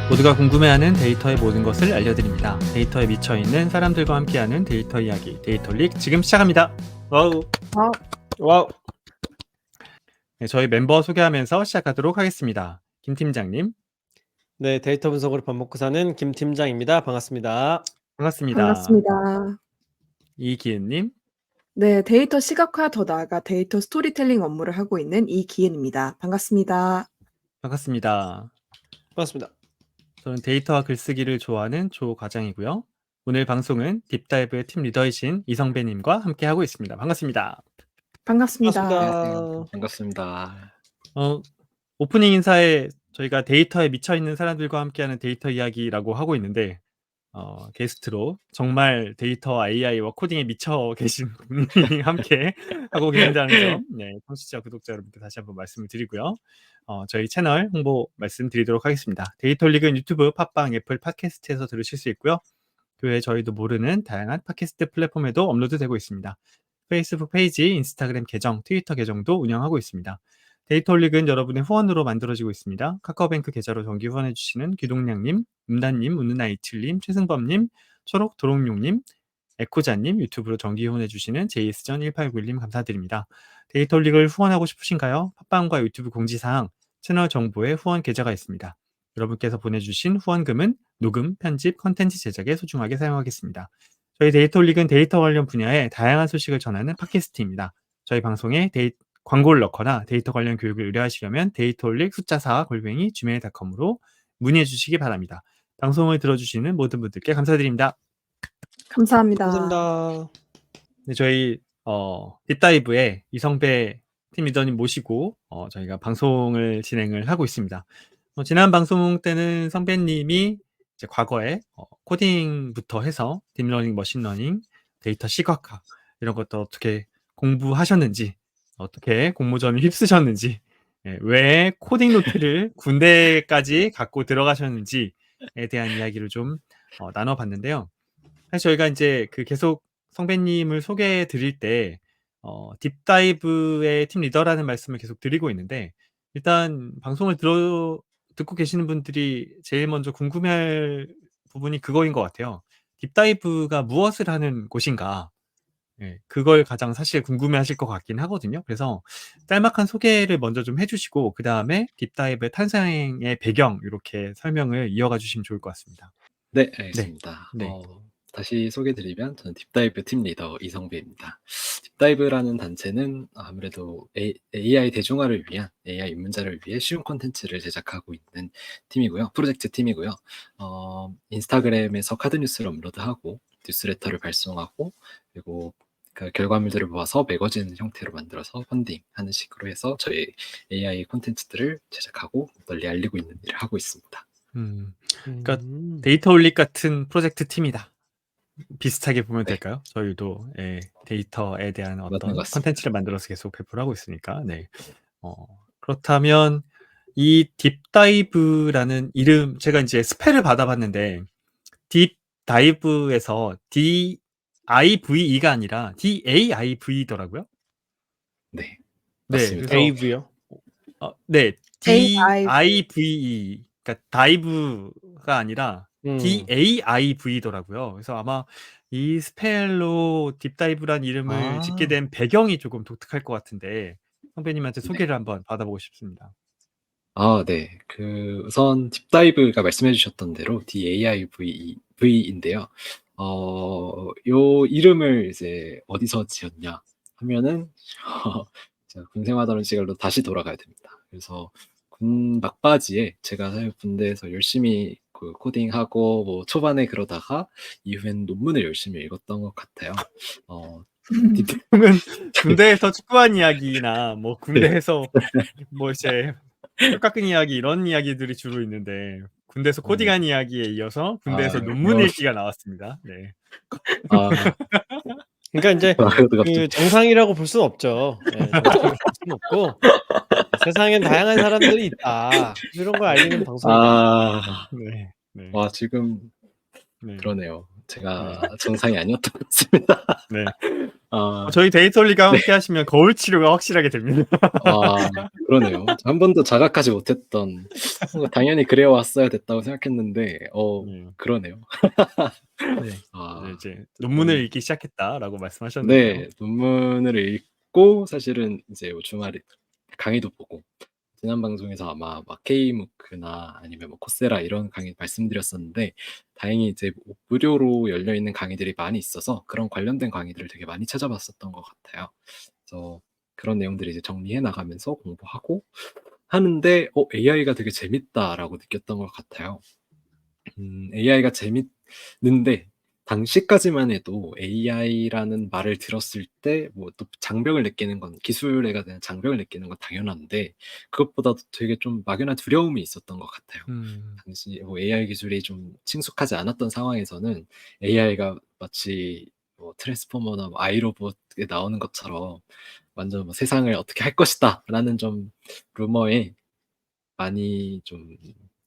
모두가 궁금해하는 데이터의 모든 것을 알려드립니다. 데이터에 미쳐있는 사람들과 함께하는 데이터 이야기, 데이터릭 지금 시작합니다. 와우. 와우. 네, 저희 멤버 소개하면서 시작하도록 하겠습니다. 김 팀장님, 네, 데이터 분석으로 밥 먹고 사는 김 팀장입니다. 반갑습니다. 반갑습니다. 반갑습니다. 이기은님, 네, 데이터 시각화 더 나아가 데이터 스토리텔링 업무를 하고 있는 이기은입니다. 반갑습니다. 반갑습니다. 반갑습니다. 저는 데이터와 글쓰기를 좋아하는 조 과장이고요. 오늘 방송은 딥다이브의 팀 리더이신 이성배님과 함께하고 있습니다. 반갑습니다. 반갑습니다. 반갑습니다. 반갑습니다. 오프닝 인사에 저희가 데이터에 미쳐있는 사람들과 함께하는 데이터 이야기라고 하고 있는데 게스트로 정말 데이터 AI와 코딩에 미쳐 계신 분이 함께 하고 계신다는 점, 네, 청취자 구독자 여러분께 다시 한번 말씀을 드리고요. 저희 채널 홍보 말씀드리도록 하겠습니다. 데이터릭은 유튜브, 팟빵, 애플 팟캐스트에서 들으실 수 있고요. 그 외에 저희도 모르는 다양한 팟캐스트 플랫폼에도 업로드되고 있습니다. 페이스북 페이지, 인스타그램 계정, 트위터 계정도 운영하고 있습니다. 데이터릭은 여러분의 후원으로 만들어지고 있습니다. 카카오뱅크 계좌로 정기 후원해주시는 귀동량님, 음단님, 운누나이틀님, 최승범님, 초록도롱용님, 에코자님, 유튜브로 정기 후원해주시는 JS전1891님 감사드립니다. 데이터릭을 후원하고 싶으신가요? 팟빵과 유튜브 공지사항, 채널 정보에 후원 계좌가 있습니다. 여러분께서 보내주신 후원금은 녹음, 편집, 컨텐츠 제작에 소중하게 사용하겠습니다. 저희 데이터릭은 데이터 관련 분야의 다양한 소식을 전하는 팟캐스트입니다. 저희 방송에 광고를 넣거나 데이터 관련 교육을 의뢰하시려면 데이터릭 숫자 4 gmail.com으로 문의해 주시기 바랍니다. 방송을 들어주시는 모든 분들께 감사드립니다. 감사합니다. 감사합니다. 네, 저희 딥다이브에 이성배 팀 리더님 모시고 저희가 방송을 진행을 하고 있습니다. 지난 방송 때는 성배님이 이제 과거에 코딩부터 해서 딥러닝, 머신러닝, 데이터 시각화 이런 것도 어떻게 공부하셨는지, 어떻게 공모전을 휩쓰셨는지, 왜 코딩 노트를 군대까지 갖고 들어가셨는지에 대한 이야기를 좀 나눠봤는데요. 사실 저희가 이제 계속 성배님을 소개해 드릴 때 딥다이브의 팀 리더라는 말씀을 계속 드리고 있는데, 일단 방송을 듣고 계시는 분들이 제일 먼저 궁금해할 부분이 그거인 것 같아요. 딥다이브가 무엇을 하는 곳인가? 예, 그걸 가장 사실 궁금해하실 것 같긴 하거든요. 그래서 짤막한 소개를 먼저 좀 해주시고 그 다음에 딥다이브의 탄생의 배경 이렇게 설명을 이어가 주시면 좋을 것 같습니다. 네, 알겠습니다. 네. 다시 소개드리면 저는 딥다이브 팀 리더 이성배입니다. 딥다이브라는 단체는 아무래도 AI 대중화를 위한 AI 입문자를 위해 쉬운 콘텐츠를 제작하고 있는 팀이고요. 프로젝트 팀이고요. 인스타그램에서 카드 뉴스를 업로드하고 뉴스레터를 발송하고 그리고 그 결과물들을 모아서 매거진 형태로 만들어서 펀딩하는 식으로 해서 저희 AI 콘텐츠들을 제작하고 널리 알리고 있는 일을 하고 있습니다. 그러니까 데이터올릭 같은 프로젝트 팀이다. 비슷하게 보면 네. 될까요? 저희도 데이터에 대한 맞는 어떤 것 같습니다. 콘텐츠를 만들어서 계속 배포를 하고 있으니까. 네. 그렇다면 이 딥다이브라는 이름, 제가 이제 스펠을 받아봤는데 딥다이브에서 DIVE가 아니라 DAIV더라고요. 네, 네, 맞습니다. 그래서 데이브요? 네, AIV. DIVE, 그러니까 다이브가 아니라 DAIV더라고요. 그래서 아마 이 스펠로 딥다이브란 이름을 짓게 된 배경이 조금 독특할 것 같은데 성배님한테 소개를 한번 받아보고 싶습니다. 네. 우선 딥다이브가 말씀해 주셨던 대로 DAIV인데요. 요 이름을 이제 어디서 지었냐 하면은 제가 군 생활하던 시절로 다시 돌아가야 됩니다. 그래서 군 막바지에 제가 사실 군대에서 열심히 코딩하고 뭐 초반에 그러다가 이후엔 논문을 열심히 읽었던 것 같아요. 그러면 군대에서 축구한 이야기나 뭐 군대에서 뭐 이제 뼈 깎은 이야기 이런 이야기들이 주로 있는데 군대에서 코딩한 이야기에 이어서 군대에서 논문 읽기가 나왔습니다. 네. 그러니까 이제 그 정상이라고 볼 수는 없죠. 네, 정상이라고 볼 수는 없고 세상엔 다양한 사람들이 있다. 이런 걸 알리는 방송입니다. 네. 와, 지금 네. 그러네요. 제가 정상이 아니었던 것 같습니다. 네. 아, 저희 데이터리가 함께 하시면 거울 치료가 확실하게 됩니다. 아, 그러네요. 한 번도 자각하지 못했던, 당연히 그래 왔어야 됐다고 생각했는데, 그러네요. 네. 아, 이제 논문을 읽기 시작했다라고 말씀하셨는데요. 네, 논문을 읽고 사실은 이제 주말에 강의도 보고 지난 방송에서 아마 막 K무크나 아니면 뭐 코세라 이런 강의 말씀드렸었는데 다행히 이제 무료로 열려 있는 강의들이 많이 있어서 그런 관련된 강의들을 되게 많이 찾아봤었던 것 같아요. 그래서 그런 내용들을 이제 정리해 나가면서 공부하고 하는데 AI가 되게 재밌다라고 느꼈던 것 같아요. AI가 재밌는데 당시까지만 해도 AI라는 말을 들었을 때 뭐 또 장벽을 느끼는 건 기술에 대한 장벽을 느끼는 건 당연한데 그것보다도 되게 좀 막연한 두려움이 있었던 것 같아요. 당시 뭐 AI 기술이 좀 친숙하지 않았던 상황에서는 AI가 마치 뭐 트랜스포머나 뭐 아이로봇에 나오는 것처럼 완전 뭐 세상을 어떻게 할 것이다라는 좀 루머에 많이 좀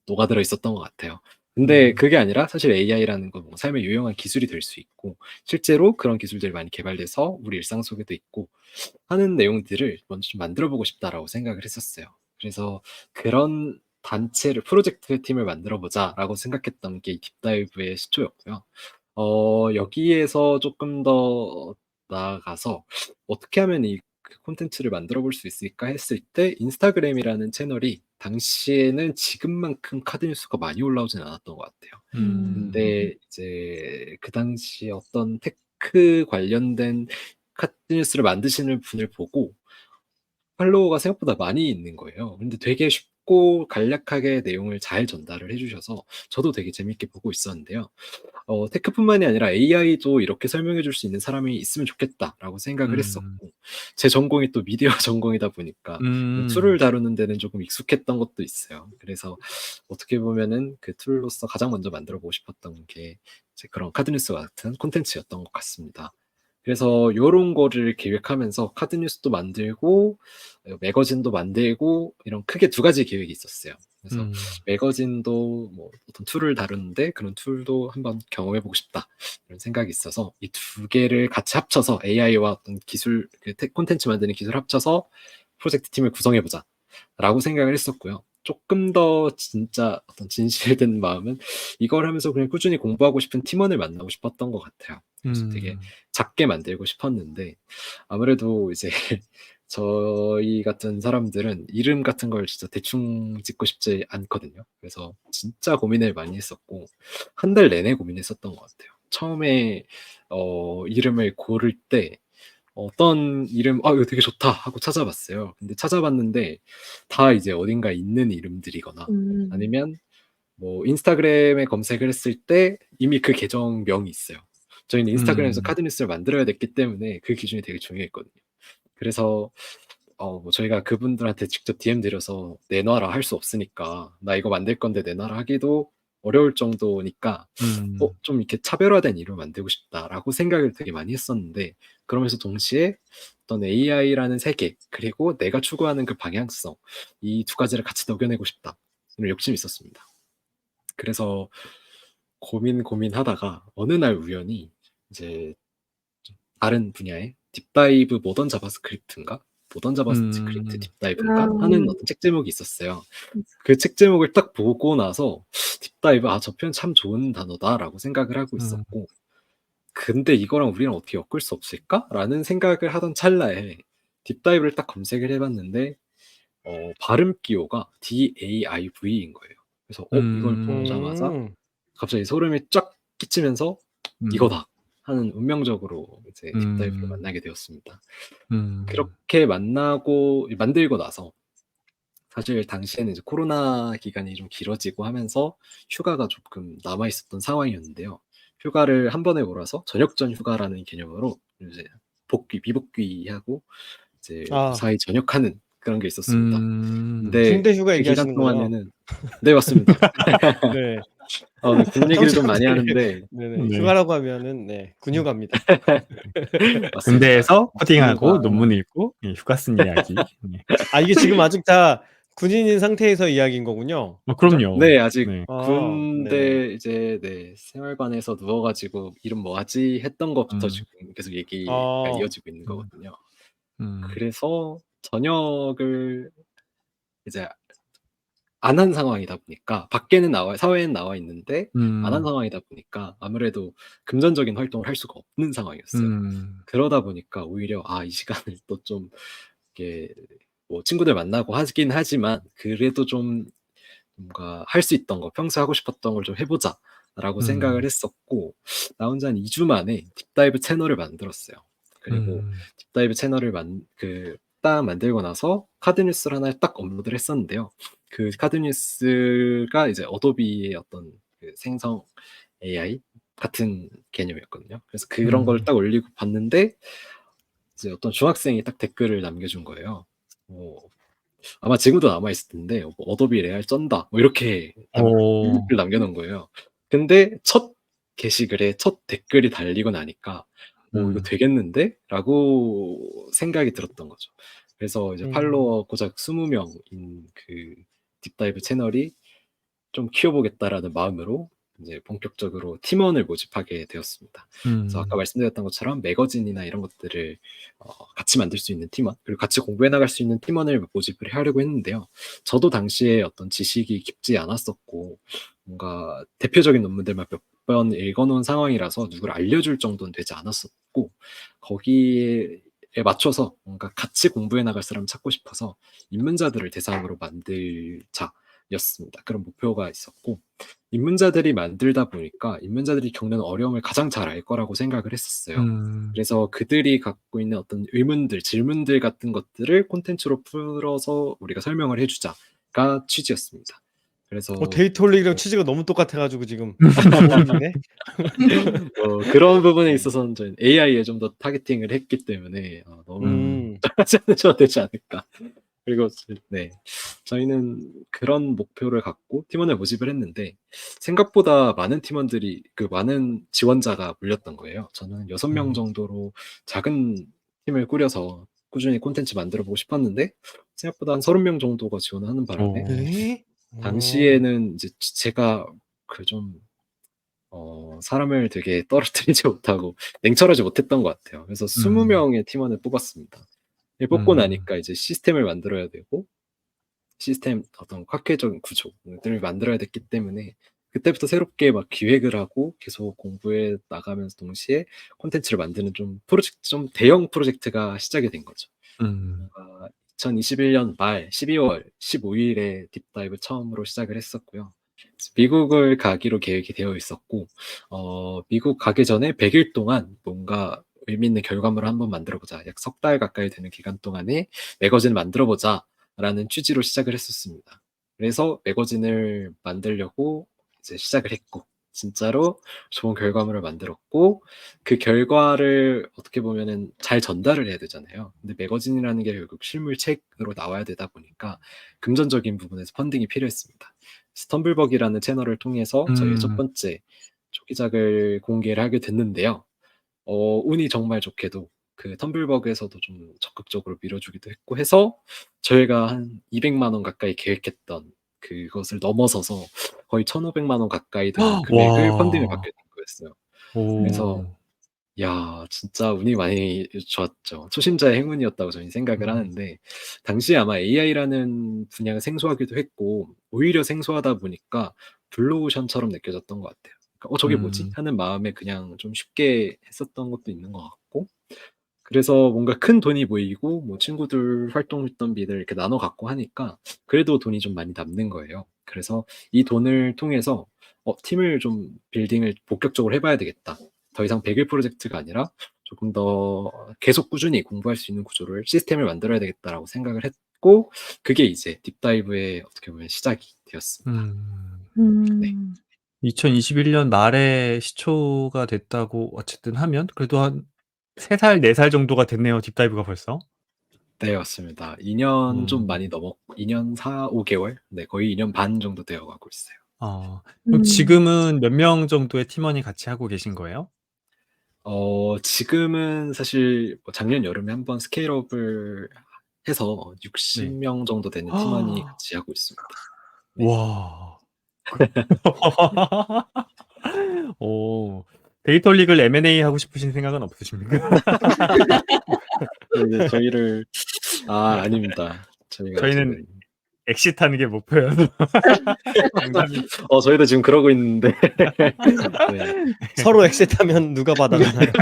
녹아들어 있었던 것 같아요. 근데 그게 아니라 사실 AI라는 건 뭐 삶의 유용한 기술이 될 수 있고 실제로 그런 기술들이 많이 개발돼서 우리 일상 속에도 있고 하는 내용들을 먼저 좀 만들어 보고 싶다라고 생각을 했었어요. 그래서 그런 단체를 프로젝트 팀을 만들어 보자라고 생각했던 게 이 딥다이브의 시초였고요. 여기에서 조금 더 나아가서 어떻게 하면 이 콘텐츠를 만들어 볼 수 있을까 했을 때 인스타그램이라는 채널이 당시에는 지금만큼 카드 뉴스가 많이 올라오진 않았던 것 같아요. 근데 이제 그 당시에 어떤 테크 관련된 카드 뉴스를 만드시는 분을 보고 팔로워가 생각보다 많이 있는 거예요. 근데 되게 쉽고 간략하게 내용을 잘 전달을 해주셔서 저도 되게 재밌게 보고 있었는데요. 테크뿐만이 아니라 AI도 이렇게 설명해 줄 수 있는 사람이 있으면 좋겠다라고 생각을 했었고 제 전공이 또 미디어 전공이다 보니까 툴을 다루는 데는 조금 익숙했던 것도 있어요. 그래서 어떻게 보면은 그 툴로서 가장 먼저 만들어 보고 싶었던 게 이제 그런 카드뉴스 같은 콘텐츠였던 것 같습니다. 그래서 요런 거를 계획하면서 카드뉴스도 만들고 매거진도 만들고 이런 크게 두 가지 계획이 있었어요. 그래서 매거진도 뭐 어떤 툴을 다루는데 그런 툴도 한번 경험해보고 싶다 이런 생각이 있어서 이 두 개를 같이 합쳐서 AI와 어떤 기술 콘텐츠 만드는 기술 합쳐서 프로젝트 팀을 구성해보자 라고 생각을 했었고요. 조금 더 진짜 어떤 진실된 마음은 이걸 하면서 그냥 꾸준히 공부하고 싶은 팀원을 만나고 싶었던 것 같아요. 그래서 되게 작게 만들고 싶었는데 아무래도 이제 저희 같은 사람들은 이름 같은 걸 진짜 대충 짓고 싶지 않거든요. 그래서 진짜 고민을 많이 했었고 한 달 내내 고민했었던 것 같아요. 처음에 이름을 고를 때 어떤 이름 이거 되게 좋다 하고 찾아봤어요. 근데 찾아봤는데 다 이제 어딘가 있는 이름들이거나 아니면 뭐 인스타그램에 검색을 했을 때 이미 그 계정명이 있어요. 저희는 인스타그램에서 카드뉴스를 만들어야 됐기 때문에 그 기준이 되게 중요했거든요. 그래서 뭐 저희가 그분들한테 직접 DM 드려서 내놔라 할 수 없으니까 나 이거 만들 건데 내놔라 하기도 어려울 정도니까 좀 이렇게 차별화된 이름을 만들고 싶다라고 생각을 되게 많이 했었는데 그러면서 동시에 어떤 AI라는 세계 그리고 내가 추구하는 그 방향성 이 두 가지를 같이 녹여내고 싶다 이런 욕심이 있었습니다. 그래서 고민하다가 어느 날 우연히 이제 다른 분야의 딥다이브 모던 자바스크립트인가? 모던 자바스크립트 딥다이브인가? 하는 어떤 책 제목이 있었어요. 그 책 제목을 딱 보고 나서 딥다이브 저 표현 참 좋은 단어다라고 생각을 하고 있었고 근데 이거랑 우리랑 어떻게 엮을 수 없을까? 라는 생각을 하던 찰나에 딥다이브를 딱 검색을 해봤는데 발음 기호가 DAIV인 거예요. 그래서 이걸 보자마자 갑자기 소름이 쫙 끼치면서 이거다 하는 운명적으로 이제 딥다이브를 만나게 되었습니다. 그렇게 만들고 나서 사실 당시에는 이제 코로나 기간이 좀 길어지고 하면서 휴가가 조금 남아 있었던 상황이었는데요. 휴가를 한 번에 몰아서 저녁전 휴가라는 개념으로 이제 비복귀하고 이제 무사히 전역하는 그런 게 있었습니다. 근데 군대 휴가 그 기간 얘기하시는 거죠? 동안에는 네 맞습니다. 네. 군 얘기를 좀 많이 하는데 네네. 휴가라고 하면은 군 휴가입니다. 맞습니다. 군대에서 코딩하고 군휴가. 논문 읽고 휴가 쓴 이야기. 이게 지금 아직 다 군인인 상태에서 이야기인 거군요. 그럼요. 네, 아직 네. 군대 이제 생활관에서 누워가지고 이름 뭐 하지 했던 것부터 음. 지금 계속 얘기가 아. 이어지고 있는 거거든요. 음. 그래서 저녁을 이제 안 한 상황이다 보니까 밖에는 사회에는 나와 있는데 안 한 상황이다 보니까 아무래도 금전적인 활동을 할 수가 없는 상황이었어요. 그러다 보니까 오히려 이 시간을 또 좀 이렇게 뭐 친구들 만나고 하긴 하지만 그래도 좀 뭔가 할 수 있던 거, 평소에 하고 싶었던 걸 좀 해보자라고 생각을 했었고, 나 혼자 한 2주 만에 딥다이브 채널을 만들었어요. 그리고 딥다이브 채널을 딱 만들고 나서 카드뉴스를 하나 딱 업로드를 했었는데요. 그 카드뉴스가 이제 어도비의 어떤 그 생성 AI 같은 개념이었거든요. 그래서 그런 걸 딱 올리고 봤는데 이제 어떤 중학생이 딱 댓글을 남겨준 거예요. 아마 지금도 남아있을 텐데 어도비 레알 쩐다 뭐 이렇게 댓글 남겨놓은 거예요. 근데 첫 게시글에 첫 댓글이 달리고 나니까 이거 되겠는데? 라고 생각이 들었던 거죠. 그래서 이제 팔로워 고작 20명인 그 딥다이브 채널이 좀 키워보겠다라는 마음으로 이제 본격적으로 팀원을 모집하게 되었습니다. 그래서 아까 말씀드렸던 것처럼 매거진이나 이런 것들을 같이 만들 수 있는 팀원, 그리고 같이 공부해 나갈 수 있는 팀원을 모집을 하려고 했는데요. 저도 당시에 어떤 지식이 깊지 않았었고 뭔가 대표적인 논문들만 몇 번 읽어놓은 상황이라서 누구를 알려줄 정도는 되지 않았었고 거기에 맞춰서 뭔가 같이 공부해 나갈 사람을 찾고 싶어서 입문자들을 대상으로 만들자 였습니다. 그런 목표가 있었고 입문자들이 만들다 보니까 입문자들이 겪는 어려움을 가장 잘 알 거라고 생각을 했었어요. 그래서 그들이 갖고 있는 어떤 의문들, 질문들 같은 것들을 콘텐츠로 풀어서 우리가 설명을 해주자가 취지였습니다. 그래서 데이터 올리기랑 취지가 너무 똑같아가지고 지금 어울리네. 그런 부분에 있어서는 저희 AI에 좀 더 타겟팅을 했기 때문에 너무 하지 않으셔도 되지 않을까. 그리고 저희는 그런 목표를 갖고 팀원을 모집을 했는데 생각보다 많은 팀원들이 많은 지원자가 몰렸던 거예요. 저는 6명 정도로 작은 팀을 꾸려서 꾸준히 콘텐츠 만들어 보고 싶었는데 생각보다 한 30명 정도가 지원을 하는 바람에 당시에는 이제 제가 사람을 되게 떨어뜨리지 못하고 냉철하지 못했던 것 같아요. 그래서 20명의 팀원을 뽑았습니다. 뽑고 나니까 이제 시스템을 만들어야 되고 시스템 어떤 학회적인 구조들을 만들어야 됐기 때문에 그때부터 새롭게 막 기획을 하고 계속 공부해 나가면서 동시에 콘텐츠를 만드는 좀 대형 프로젝트가 시작이 된 거죠. 2021년 말 12월 15일에 딥다이브 처음으로 시작을 했었고요. 미국을 가기로 계획이 되어 있었고 미국 가기 전에 100일 동안 뭔가 의미 있는 결과물을 한번 만들어보자. 약 3달 가까이 되는 기간 동안에 매거진을 만들어보자 라는 취지로 시작을 했었습니다. 그래서 매거진을 만들려고 이제 시작을 했고 진짜로 좋은 결과물을 만들었고 그 결과를 어떻게 보면은 잘 전달을 해야 되잖아요. 근데 매거진이라는 게 결국 실물책으로 나와야 되다 보니까 금전적인 부분에서 펀딩이 필요했습니다. 스텀블벅이라는 채널을 통해서 저희의 첫 번째 초기작을 공개를 하게 됐는데요. 운이 정말 좋게도 그 텀블벅에서도 좀 적극적으로 밀어주기도 했고 해서 저희가 한 200만 원 가까이 계획했던 그것을 넘어서서 거의 1,500만 원 가까이 되는 금액을 펀딩을 받게 된 거였어요. 그래서 진짜 운이 많이 좋았죠. 초심자의 행운이었다고 저는 생각을 하는데 당시에 아마 AI라는 분야가 생소하기도 했고 오히려 생소하다 보니까 블루오션처럼 느껴졌던 것 같아요. 그러니까 저게 뭐지? 하는 마음에 그냥 좀 쉽게 했었던 것도 있는 것 같고 그래서 뭔가 큰 돈이 모이고 뭐 친구들 활동했던 비들 이렇게 나눠 갖고 하니까 그래도 돈이 좀 많이 남는 거예요. 그래서 이 돈을 통해서 팀을 좀 빌딩을 본격적으로 해봐야 되겠다. 더 이상 100일 프로젝트가 아니라 조금 더 계속 꾸준히 공부할 수 있는 구조를 시스템을 만들어야 되겠다라고 생각을 했고 그게 이제 딥다이브의 어떻게 보면 시작이 되었습니다. 네. 2021년 말에 시초가 됐다고 어쨌든 하면 그래도 한 3살, 4살 정도가 됐네요. 딥다이브가 벌써. 네, 맞습니다. 2년 좀 많이 넘었고 2년 4, 5개월? 네, 거의 2년 반 정도 되어 가고 있어요. 그럼 지금은 몇 명 정도의 팀원이 같이 하고 계신 거예요? 지금은 사실 뭐 작년 여름에 한번 스케일업을 해서 네. 60명 정도 되는 팀원이 같이 하고 있습니다. 네. 와. 오. 데이터 릭을 M&A 하고 싶으신 생각은 없으십니까? 이제 저희를 아닙니다. 저희가 저희는 지금 엑시트하는 게 목표여서. 농담입니다. 저희도 지금 그러고 있는데 네. 서로 엑셋하면 누가 받아가나요?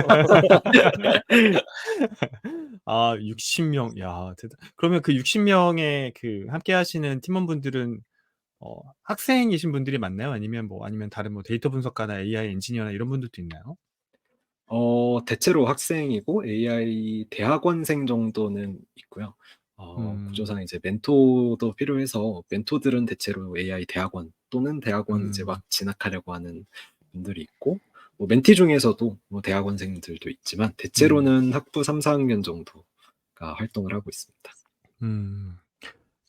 60명. 야, 그러면 그 60명의 그 함께 하시는 팀원분들은 학생이신 분들이 많나요? 아니면 다른 데이터 분석가나 AI 엔지니어나 이런 분들도 있나요? 대체로 학생이고 AI 대학원생 정도는 있고요. 구조상 이제 멘토도 필요해서 멘토들은 대체로 AI 대학원 또는 대학원 이제 막 진학하려고 하는 분들이 있고, 뭐 멘티 중에서도 뭐 대학원생들도 있지만 대체로는 학부 3, 4학년 정도가 활동을 하고 있습니다.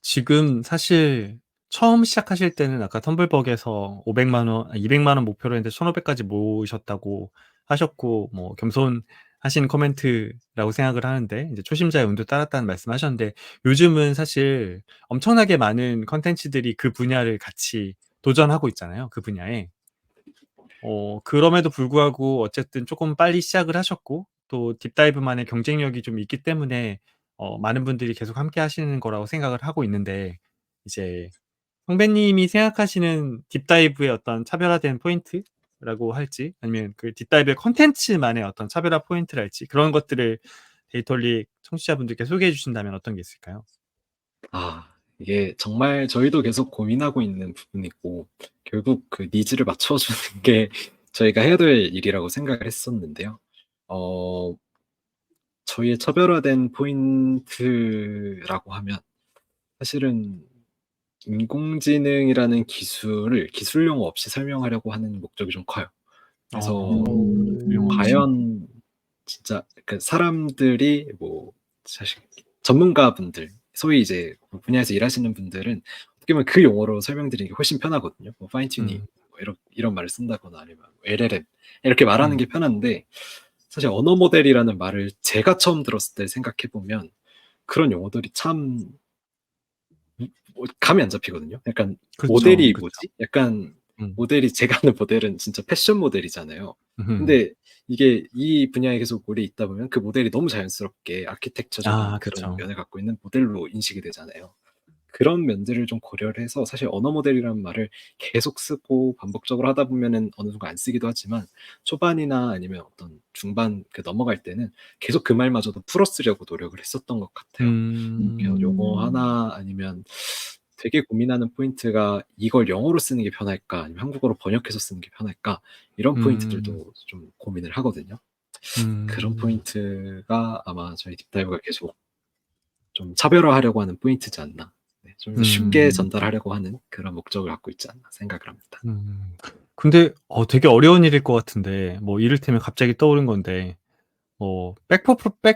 지금 사실 처음 시작하실 때는 아까 텀블벅에서 500만 원, 200만 원 목표로 했는데 1,500까지 모으셨다고 하셨고, 뭐 겸손하신 코멘트라고 생각을 하는데, 이제 초심자의 운도 따랐다는 말씀하셨는데, 요즘은 사실 엄청나게 많은 컨텐츠들이 그 분야를 같이 도전하고 있잖아요. 그 분야에. 그럼에도 불구하고 어쨌든 조금 빨리 시작을 하셨고, 또 딥다이브만의 경쟁력이 좀 있기 때문에 많은 분들이 계속 함께 하시는 거라고 생각을 하고 있는데, 이제 선배님이 생각하시는 딥다이브의 어떤 차별화된 포인트라고 할지, 아니면 그 딥다이브의 컨텐츠만의 어떤 차별화 포인트랄지, 그런 것들을 데이터릭 청취자분들께 소개해 주신다면 어떤 게 있을까요? 이게 정말 저희도 계속 고민하고 있는 부분이고, 결국 그 니즈를 맞춰주는 게 저희가 해야 될 일이라고 생각을 했었는데요. 저희의 차별화된 포인트라고 하면 사실은 인공지능이라는 기술 용어 없이 설명하려고 하는 목적이 좀 커요. 그래서 과연 진짜 그 사람들이 뭐 사실 전문가분들, 소위 이제 그 분야에서 일하시는 분들은 어떻게 보면 그 용어로 설명드리는 게 훨씬 편하거든요. 뭐 파인튜닝 뭐 이런 말을 쓴다거나 아니면 LLM 이렇게 말하는 게 편한데, 사실 언어 모델이라는 말을 제가 처음 들었을 때 생각해 보면 그런 용어들이 참 감이 안 잡히거든요. 약간 그렇죠. 모델이 그렇죠. 뭐지? 약간 음. 모델이, 제가 아는 모델은 진짜 패션 모델이잖아요. 근데 이게 이 분야에 계속 오래 있다 보면 그 모델이 너무 자연스럽게 아키텍처적인 그런 그쵸. 면을 갖고 있는 모델로 인식이 되잖아요. 그런 면들을 좀 고려를 해서 사실 언어 모델이라는 말을 계속 쓰고 반복적으로 하다 보면은 어느 순간 안 쓰기도 하지만, 초반이나 아니면 어떤 중반 넘어갈 때는 계속 그 말마저도 풀어 쓰려고 노력을 했었던 것 같아요. 그래서 용어 하나 아니면 되게 고민하는 포인트가 이걸 영어로 쓰는 게 편할까 아니면 한국어로 번역해서 쓰는 게 편할까, 이런 포인트들도 좀 고민을 하거든요. 그런 포인트가 아마 저희 딥다이브가 계속 좀 차별화하려고 하는 포인트지 않나. 네, 좀 더 쉽게 전달하려고 하는 그런 목적을 갖고 있지 않나 생각을 합니다. 근데 되게 어려운 일일 것 같은데, 뭐 이를테면 갑자기 떠오른 건데, 백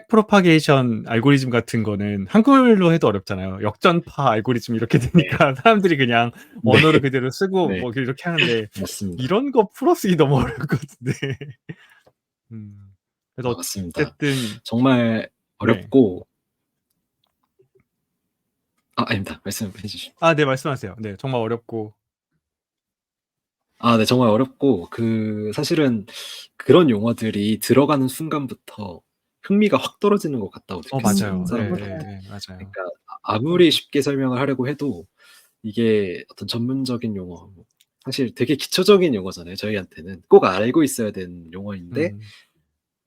프로파게이션 알고리즘 같은 거는 한글로 해도 어렵잖아요. 역전파 알고리즘 이렇게 되니까 사람들이 그냥 언어를 그대로 쓰고 네. 뭐 이렇게 하는데, 맞습니다. 이런 거 풀어 쓰기 너무 어려울 것 같은데. 그래서 맞습니다. 어쨌든 정말 네. 어렵고 아닙니다. 말씀해 주시죠. 네, 말씀하세요. 네, 정말 어렵고. 네, 정말 어렵고 사실은 그런 용어들이 들어가는 순간부터 흥미가 확 떨어지는 것 같다고 느꼈어요. 맞아요. 사람들한테. 네, 맞아요. 그러니까 아무리 쉽게 설명을 하려고 해도 이게 어떤 전문적인 용어, 사실 되게 기초적인 용어잖아요. 저희한테는 꼭 알고 있어야 되는 용어인데,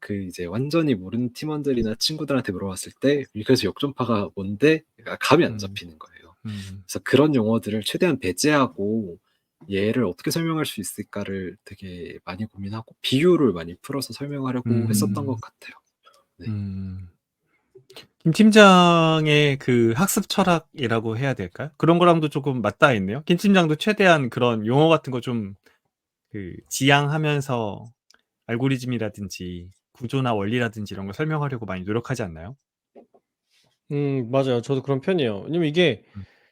그 이제 완전히 모르는 팀원들이나 친구들한테 물어봤을 때 그래서 역전파가 뭔데 감이 안 잡히는 거예요. 그래서 그런 용어들을 최대한 배제하고 얘를 어떻게 설명할 수 있을까를 되게 많이 고민하고 비유를 많이 풀어서 설명하려고 했었던 것 같아요. 네. 김 팀장의 그 학습 철학이라고 해야 될까요? 그런 거랑도 조금 맞닿아 있네요. 김 팀장도 최대한 그런 용어 같은 거 좀 지향하면서 알고리즘이라든지 구조나 원리라든지 이런 걸 설명하려고 많이 노력하지 않나요? 맞아요. 저도 그런 편이에요. 왜냐면 이게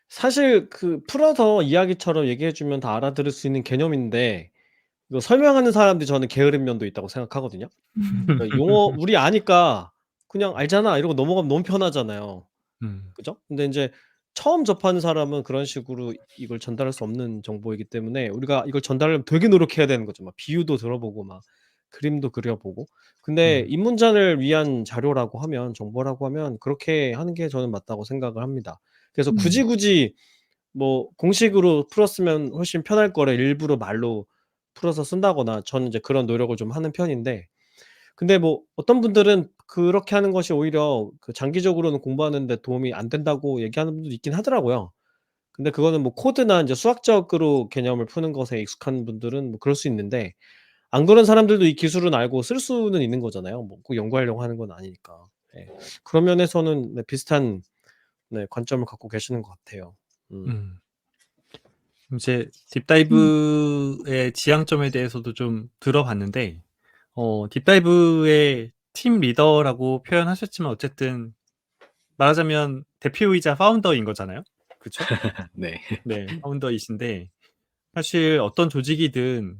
사실 풀어서 이야기처럼 얘기해 주면 다 알아들을 수 있는 개념인데, 이거 설명하는 사람들이 저는 게으른 면도 있다고 생각하거든요. 그러니까 용어 우리 아니까 그냥 "알잖아." 이러고 넘어가면 너무 편하잖아요. 그죠? 근데 인제 처음 접하는 사람은 그런 식으로 이걸 전달할 수 없는 정보이기 때문에 우리가 이걸 전달하려면 되게 노력해야 되는 거죠. 막 비유도 들어보고 막 그림도 그려보고. 근데 음. 입문자를 위한 자료라고 하면 정보라고 하면 그렇게 하는 게 저는 맞다고 생각을 합니다. 그래서 음. 굳이 뭐 공식으로 풀었으면 훨씬 편할 거를 일부러 말로 풀어서 쓴다거나 저는 이제 그런 노력을 좀 하는 편인데 근데 뭐 어떤 분들은 그렇게 하는 것이 오히려 그 장기적으로는 공부하는 데 도움이 안 된다고 얘기하는 분들도 있긴 하더라고요. 근데 그거는 뭐 코드나 인제 수학적으로 개념을 푸는 것에 익숙한 분들은 뭐 그럴 수 있는데 안 그런 사람들도 이 기술은 알고 쓸 수는 있는 거잖아요. 뭐 꼭 연구하려고 하는 건 아니니까. 예. 그런 면에서는 네 비슷한 네 관점을 갖고 계시는 것 같아요. 음. 이제 음. 딥다이브의 지향점에 대해서도 좀 들어봤는데 딥다이브의 팀 리더라고 표현하셨지만 어쨌든 말하자면 대표이자 파운더인 거잖아요. 그쵸? 네. 네. 파운더이신데 사실 어떤 조직이든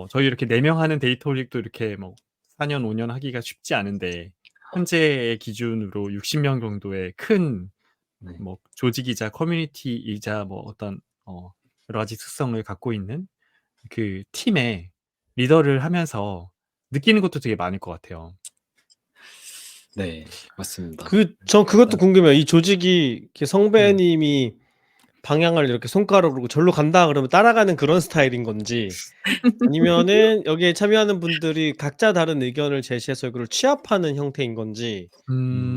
저희 이렇게 4명 하는 데이터 올릭도 이렇게 뭐 4 년, 5년 하기가 쉽지 않은데 현재의 기준으로 60명 정도의 큰 네. 뭐 조직이자 커뮤니티이자 뭐 어떤 여러 가지 특성을 갖고 있는 그 팀의 리더를 하면서 느끼는 것도 되게 많을 것 같아요. 네. 맞습니다. 전 그것도 일단 궁금해요. 이 조직이 이렇게 네. 성배님이 방향을 이렇게 손가락으로 "절로 간다." 그러면 따라가는 그런 스타일인 건지 아니면은 여기에 참여하는 분들이 각자 다른 의견을 제시해서 이거를 취합하는 형태인 건지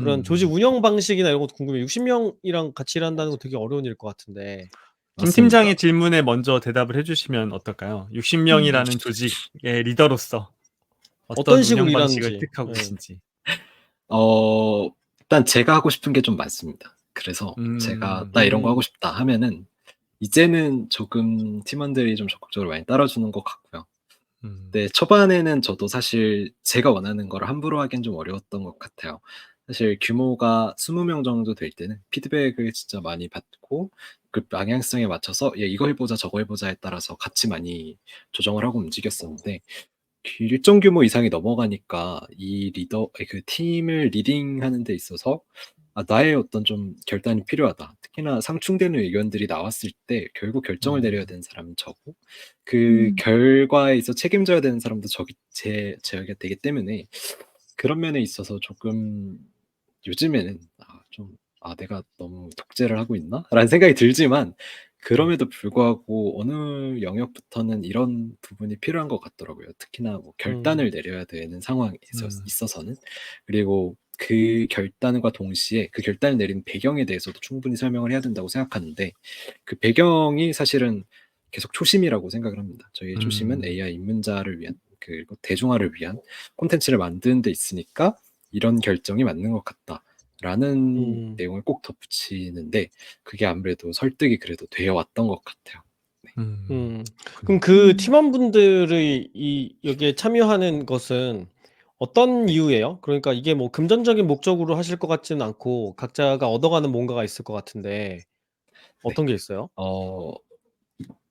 그런 조직 음. 운영 방식이나 이런 것도 궁금해요. 60 명이랑 같이 일한다는 거 되게 어려운 일일 것 같은데. 김 맞습니다. 팀장의 질문에 먼저 대답을 해 주시면 어떨까요? 60 음. 명이라는 조직의 리더로서 어떤 어떤 식으로 운영 방식을 일하는지. 택하고 예. 계신지. 일단 제가 하고 싶은 게 좀 많습니다. 그래서 제가 "나 이런 거 하고 음. 싶다." 하면은 이제는 조금 팀원들이 좀 적극적으로 많이 따라주는 것 같고요. 음. 네, 초반에는 저도 사실 제가 원하는 거를 함부로 하기엔 좀 어려웠던 것 같아요. 사실 규모가 20명 정도 될 때는 피드백을 진짜 많이 받고 그 방향성에 맞춰서 "야 이거 해 보자. 저거 해 보자."에 따라서 같이 많이 조정을 하고 움직였었는데 일정 규모 이상이 넘어가니까 이 그 팀을 리딩하는 데 있어서 나의 어떤 좀 결단이 필요하다. 특히나 상충되는 의견들이 나왔을 때 결국 결정을 내려야 음. 되는 사람은 저고 그 음. 결과에 있어 책임져야 되는 사람도 제가 되기 때문에 그런 면에 있어서 조금 요즘에는 내가 너무 독재를 하고 있나?'라는 생각이 들지만 음. 그럼에도 불구하고 어느 영역부터는 이런 부분이 필요한 것 같더라고요. 특히나 뭐 음. 결단을 내려야 되는 상황에 음. 있어서는. 그리고 그 결단과 동시에 그 결단을 내린 배경에 대해서도 충분히 설명을 해야 된다고 생각하는데 그 배경이 사실은 계속 초심이라고 생각을 합니다. 저희의 초심은 음. AI 입문자를 위한 그리고 대중화를 위한 콘텐츠를 만드는 데 있으니까 '이런 결정이 맞는 것 같다.'라는 음. 내용을 꼭 덧붙이는데 그게 아무래도 설득이 그래도 되어 왔던 것 같아요. 네. 음. 그렇군요. 그럼 그 음. 팀원분들의 이 여기에 참여하는 것은 어떤 네. 이유예요? 그러니까 이게 뭐 금전적인 목적으로 하실 것 같지는 않고 각자가 얻어가는 뭔가가 있을 것 같은데 네. 어떤 게 있어요? 어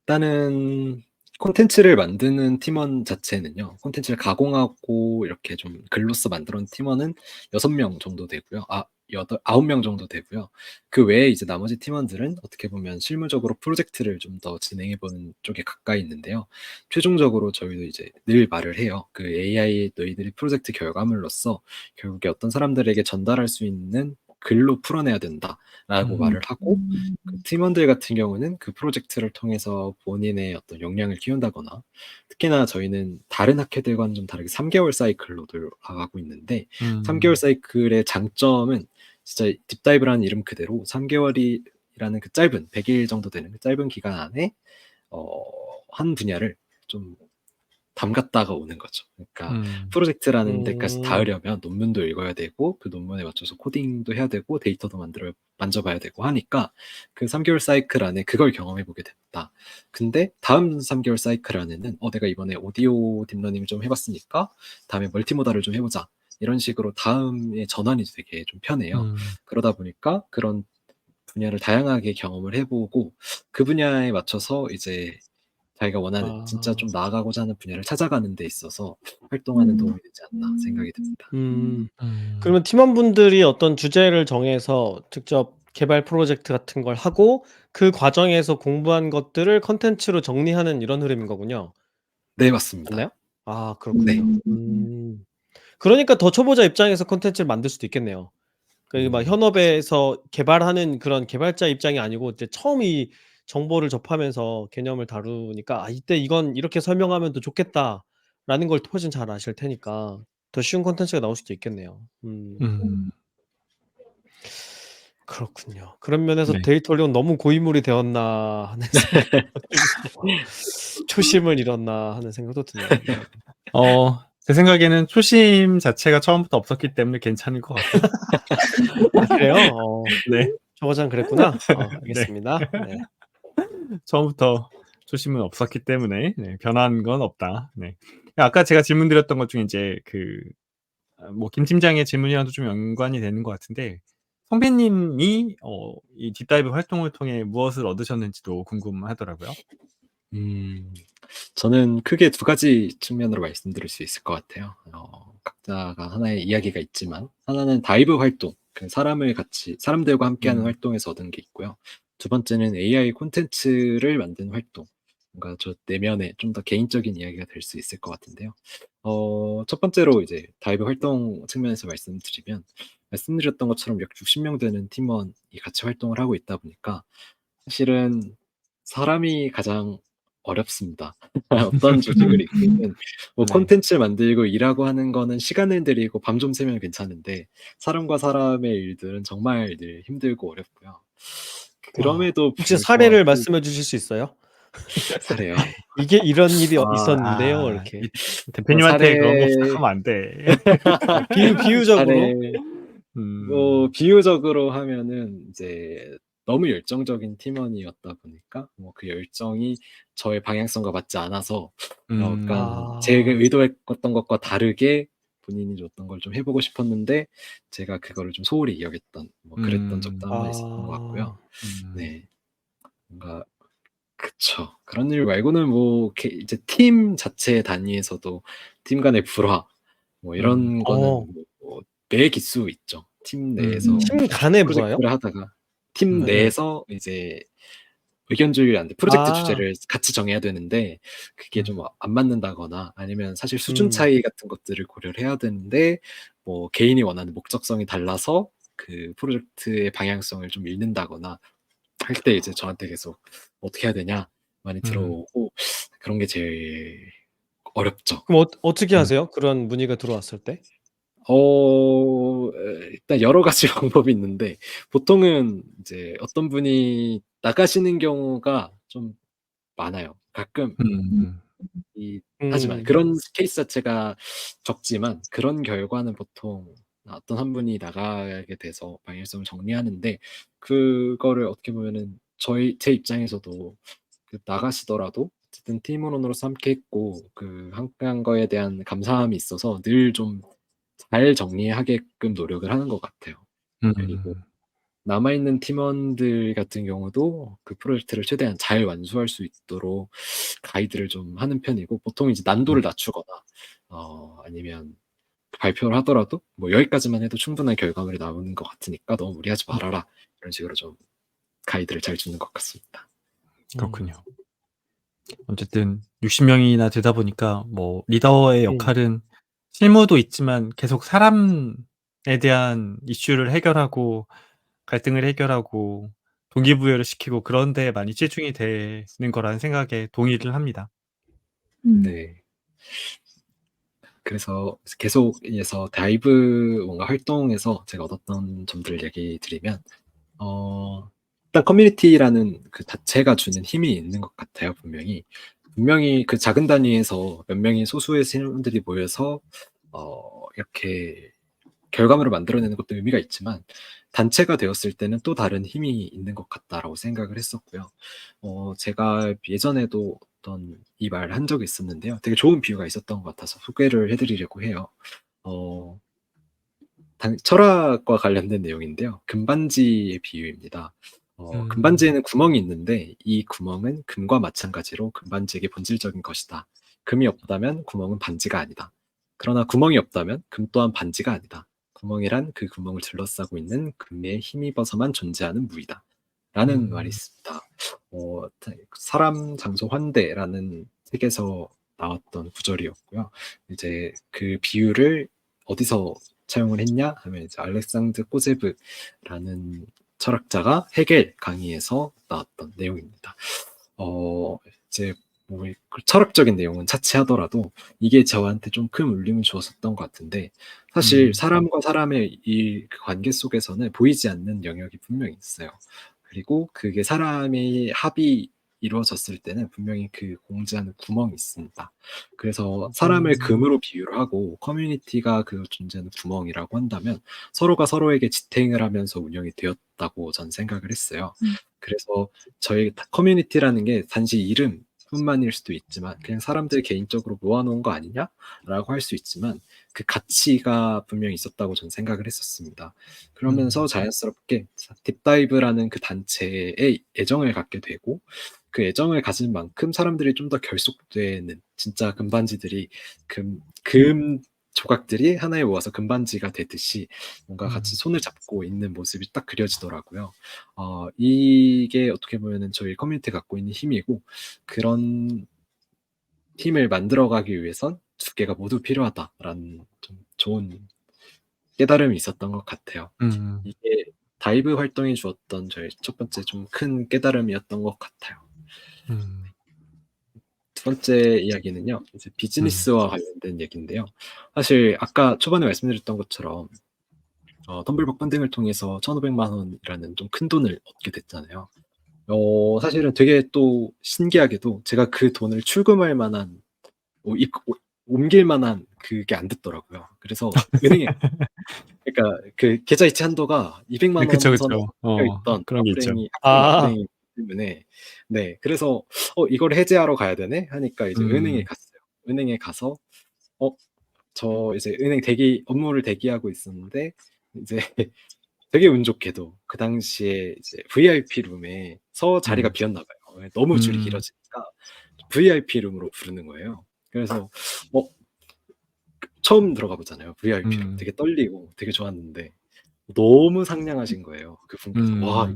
일단은 콘텐츠를 만드는 팀원 자체는요. 콘텐츠를 가공하고 이렇게 좀 글로써 만들어 놓은 팀원은 6명 정도 되고요. 여덟 9명 정도 되고요. 그 외에 이제 나머지 팀원들은 어떻게 보면 실무적으로 프로젝트를 좀 더 진행해 보는 쪽에 가까이 있는데요. 최종적으로 저희도 이제 늘 말을 해요. "그 AI 너희들이 프로젝트 결과물로서 결국에 어떤 사람들에게 전달할 수 있는 글로 풀어내야 된다."라고 음. 말을 하고 음. 그 팀원들 같은 경우는 그 프로젝트를 통해서 본인의 어떤 역량을 키운다거나 특히나 저희는 다른 학회들과는 좀 다르게 3 개월 사이클로 돌아가고 있는데 3 개월 음. 사이클의 장점은 진짜 딥다이브라는 이름 그대로 3 개월이라는 그 짧은 100일 정도 되는 그 짧은 기간 안에 어 한 분야를 좀 담갔다가 오는 거죠. 그러니까 음. 프로젝트라는 데까지 음. 닿으려면 논문도 읽어야 되고 그 논문에 맞춰서 코딩도 해야 되고 데이터도 만져봐야 되고 하니까 그 3 개월 사이클 안에 그걸 경험해 보게 됐다. 근데 다음 3 개월 사이클 안에는 내가 이번에 오디오 딥러닝을 좀 해 봤으니까 다음에 멀티모달을 좀 해 보자. 이런 식으로 다음에 전환이 되게 좀 편해요. 음. 그러다 보니까 그런 분야를 다양하게 경험을 해 보고 그 분야에 맞춰서 이제 자기가 원하는 진짜 아. 좀 나아가고자 하는 분야를 찾아가는 데 있어서 활동하는 도움이 되지 않나 생각이 듭니다. 음. 음. 그러면 팀원분들이 어떤 주제를 정해서 직접 개발 프로젝트 같은 걸 하고 그 과정에서 공부한 것들을 콘텐츠로 정리하는 이런 흐름인 거군요. 네, 맞습니다. 맞나요? 아 네. 그렇군요. 그러니까 더 초보자 입장에서 콘텐츠를 만들 수도 있겠네요. 그 막 현업에서 개발하는 그런 개발자 입장이 아니고 이제 처음 이 정보를 접하면서 개념을 다루니까 '아 이때 이건 이렇게 설명하면 더 좋겠다.'라는 걸 훨씬 잘 아실 테니까 더 쉬운 콘텐츠가 나올 수도 있겠네요. 음. 그렇군요. 그런 면에서 네. 데이터 활용은 너무 고인물이 되었나 하는 생각도 초심을 잃었나 하는 생각도 드네요. 제 생각에는 초심 자체가 처음부터 없었기 때문에 괜찮을 것 같아요. 아 그래요? 네. 저거장 그랬구나. 네. 알겠습니다. 네. 처음부터 초심은 없었기 때문에 네, 변한 건 없다. 네. 아까 제가 질문 드렸던 것 중에 이제 뭐 김 팀장의 질문이랑도 좀 연관이 되는 것 같은데 선배님이 이 딥다이브 활동을 통해 무엇을 얻으셨는지도 궁금하더라고요. 저는 크게 두 가지 측면으로 말씀드릴 수 있을 것 같아요. 각자가 하나의 이야기가 있지만 하나는 다이브 활동, 사람들과 함께하는 활동에서 얻은 게 있고요. 두 번째는 AI 콘텐츠를 만든 활동. 뭔가 저 내면의 좀 더 개인적인 이야기가 될 수 있을 것 같은데요. 첫 번째로 이제 다이브 활동 측면에서 말씀드렸던 것처럼 약 60명 되는 팀원이 같이 활동을 하고 있다 보니까 사실은 사람이 가장 어렵습니다. 어떤 조직을 이끌든 뭐 네. 콘텐츠 만들고 일하고 하는 거는 시간을 들이고 밤 좀 새면 괜찮은데 사람과 사람의 일들은 정말 늘 힘들고 어렵고요. 그럼에도 혹시 사례를 불구하고 말씀해 주실 수 있어요? 사례요. 이게 이런 일이 아, 있었는데요. 이렇게. 이 대표님한테 사례 그런 거 부탁하면 안 돼. 비유적으로. 사례 뭐 비유적으로 하면은 이제 너무 열정적인 팀원이었다 보니까 뭐 그 열정이 저의 방향성과 맞지 않아서 약간 제가 의도했던 것과 다르게 본인이 줬던 걸 좀 해보고 싶었는데 제가 그거를 좀 소홀히 여겼던 뭐 그랬던 적도 한번 있었던 것 같고요. 네, 뭔가 그쵸. 그런 일 말고는 뭐 이렇게 이제 팀 자체 단위에서도 팀 간의 불화 뭐 이런 거는 뭐 매기수 있죠. 팀 내에서 팀 간의 불화요? 프로젝트를 하다가 팀 네. 내에서 이제 의견 조율이 안 돼. 프로젝트 주제를 같이 정해야 되는데 그게 좀 안 맞는다거나 아니면 사실 수준 차이 같은 것들을 고려를 해야 되는데 뭐 개인이 원하는 목적성이 달라서 그 프로젝트의 방향성을 좀 잃는다거나 할 때 이제 저한테 계속 "어떻게 해야 되냐?" 많이 들어오고 그런 게 제일 어렵죠. 그럼 어떻게 하세요? 그런 문의가 들어왔을 때? 일단 여러 가지 방법이 있는데 보통은 이제 어떤 분이 나가시는 경우가 좀 많아요. 가끔 하지만 그런 케이스 자체가 적지만 그런 결과는 보통 어떤 한 분이 나가게 돼서 방향성을 정리하는데 그거를 어떻게 보면은 제 입장에서도 나가시더라도 어쨌든 팀원으로서 함께 했고 함께한 거에 대한 감사함이 있어서 늘 좀 잘 정리하게끔 노력을 하는 것 같아요. 그리고 남아있는 팀원들 같은 경우도 그 프로젝트를 최대한 잘 완수할 수 있도록 가이드를 좀 하는 편이고 보통 이제 난도를 낮추거나 아니면 발표를 하더라도 뭐 여기까지만 해도 충분한 결과물이 나오는 것 같으니까 너무 무리하지 말아라 이런 식으로 좀 가이드를 잘 주는 것 같습니다. 그렇군요. 어쨌든 60명이나 되다 보니까 뭐 리더의 역할은 실무도 있지만 계속 사람에 대한 이슈를 해결하고 갈등을 해결하고 동기부여를 시키고 그런 데에 많이 치중이 되는 거라는 생각에 동의를 합니다. 네. 그래서 계속해서 다이브 뭔가 활동에서 제가 얻었던 점들을 얘기 드리면 일단 커뮤니티라는 그 자체가 주는 힘이 있는 것 같아요. 분명히 그 작은 단위에서 몇 명의 소수의 사람들이 모여서 이렇게 결과물을 만들어내는 것도 의미가 있지만 단체가 되었을 때는 또 다른 힘이 있는 것 같다라고 생각을 했었고요. 제가 예전에도 어떤 이 말을 한 적이 있었는데요. 되게 좋은 비유가 있었던 것 같아서 소개를 해드리려고 해요. 철학과 관련된 내용인데요. 금반지의 비유입니다. 금반지에는 구멍이 있는데 이 구멍은 금과 마찬가지로 금반지에게 본질적인 것이다. 금이 없다면 구멍은 반지가 아니다. 그러나 구멍이 없다면 금 또한 반지가 아니다. 구멍이란 그 구멍을 둘러싸고 있는 금에 힘입어서만 존재하는 무이다. 라는 말이 있습니다. 사람, 장소, 환대라는 책에서 나왔던 구절이었고요. 이제 그 비유를 어디서 차용을 했냐 하면 이제 알렉산드 꼬제브라는 철학자가 헤겔 강의에서 나왔던 내용입니다. 이제 뭐 철학적인 내용은 차치하더라도 이게 저한테 좀 큰 울림을 주었었던 것 같은데 사실 사람과 사람의 이 관계 속에서는 보이지 않는 영역이 분명히 있어요. 그리고 그게 사람의 합이 이루어졌을 때는 분명히 그 공지하는 구멍이 있습니다. 그래서 사람을 금으로 비유를 하고 커뮤니티가 그 존재하는 구멍이라고 한다면 서로가 서로에게 지탱을 하면서 운영이 되었다고 전 생각을 했어요. 그래서 저희 커뮤니티라는 게 단지 이름뿐만일 수도 있지만 그냥 사람들 개인적으로 모아놓은 거 아니냐라고 할 수 있지만 그 가치가 분명히 있었다고 전 생각을 했었습니다. 그러면서 자연스럽게 딥다이브라는 그 단체에 애정을 갖게 되고 그 애정을 가진 만큼 사람들이 좀 더 결속되는 진짜 금반지들이 금 조각들이 하나에 모아서 금반지가 되듯이 뭔가 같이 손을 잡고 있는 모습이 딱 그려지더라고요. 이게 어떻게 보면은 저희 커뮤니티가 갖고 있는 힘이고 그런 힘을 만들어가기 위해선 두 개가 모두 필요하다라는 좀 좋은 깨달음이 있었던 것 같아요. 이게 다이브 활동이 주었던 저의 첫 번째 좀 큰 깨달음이었던 것 같아요. 두 번째 이야기는요, 이제 비즈니스와 관련된 얘기인데요. 사실 아까 초반에 말씀드렸던 것처럼 텀블벅 펀딩을 통해서 1,500만 원이라는 좀 큰 돈을 얻게 됐잖아요. 사실은 되게 또 신기하게도 제가 그 돈을 출금할 만한 옮길 만한 그게 안 됐더라고요. 그래서 은행에 그러니까 그 계좌 이체 한도가 200만 원 그쵸, 선에 그쵸. 있던 그런 게 있죠. 은행이 아. 은행이기 때문에 네 그래서 이걸 해지하러 가야 되네 하니까 이제 은행에 갔어요. 은행에 가서 저 이제 은행 업무를 대기하고 있었는데 이제 되게 운 좋게도 그 당시에 이제 VIP 룸에서 자리가 비었나 봐요. 너무 줄이 길어지니까 VIP 룸으로 부르는 거예요. 그래서 처음 들어가 보잖아요. VIP 룸. 되게 떨리고 되게 좋았는데 너무 상냥하신 거예요. 그 분께서. 와,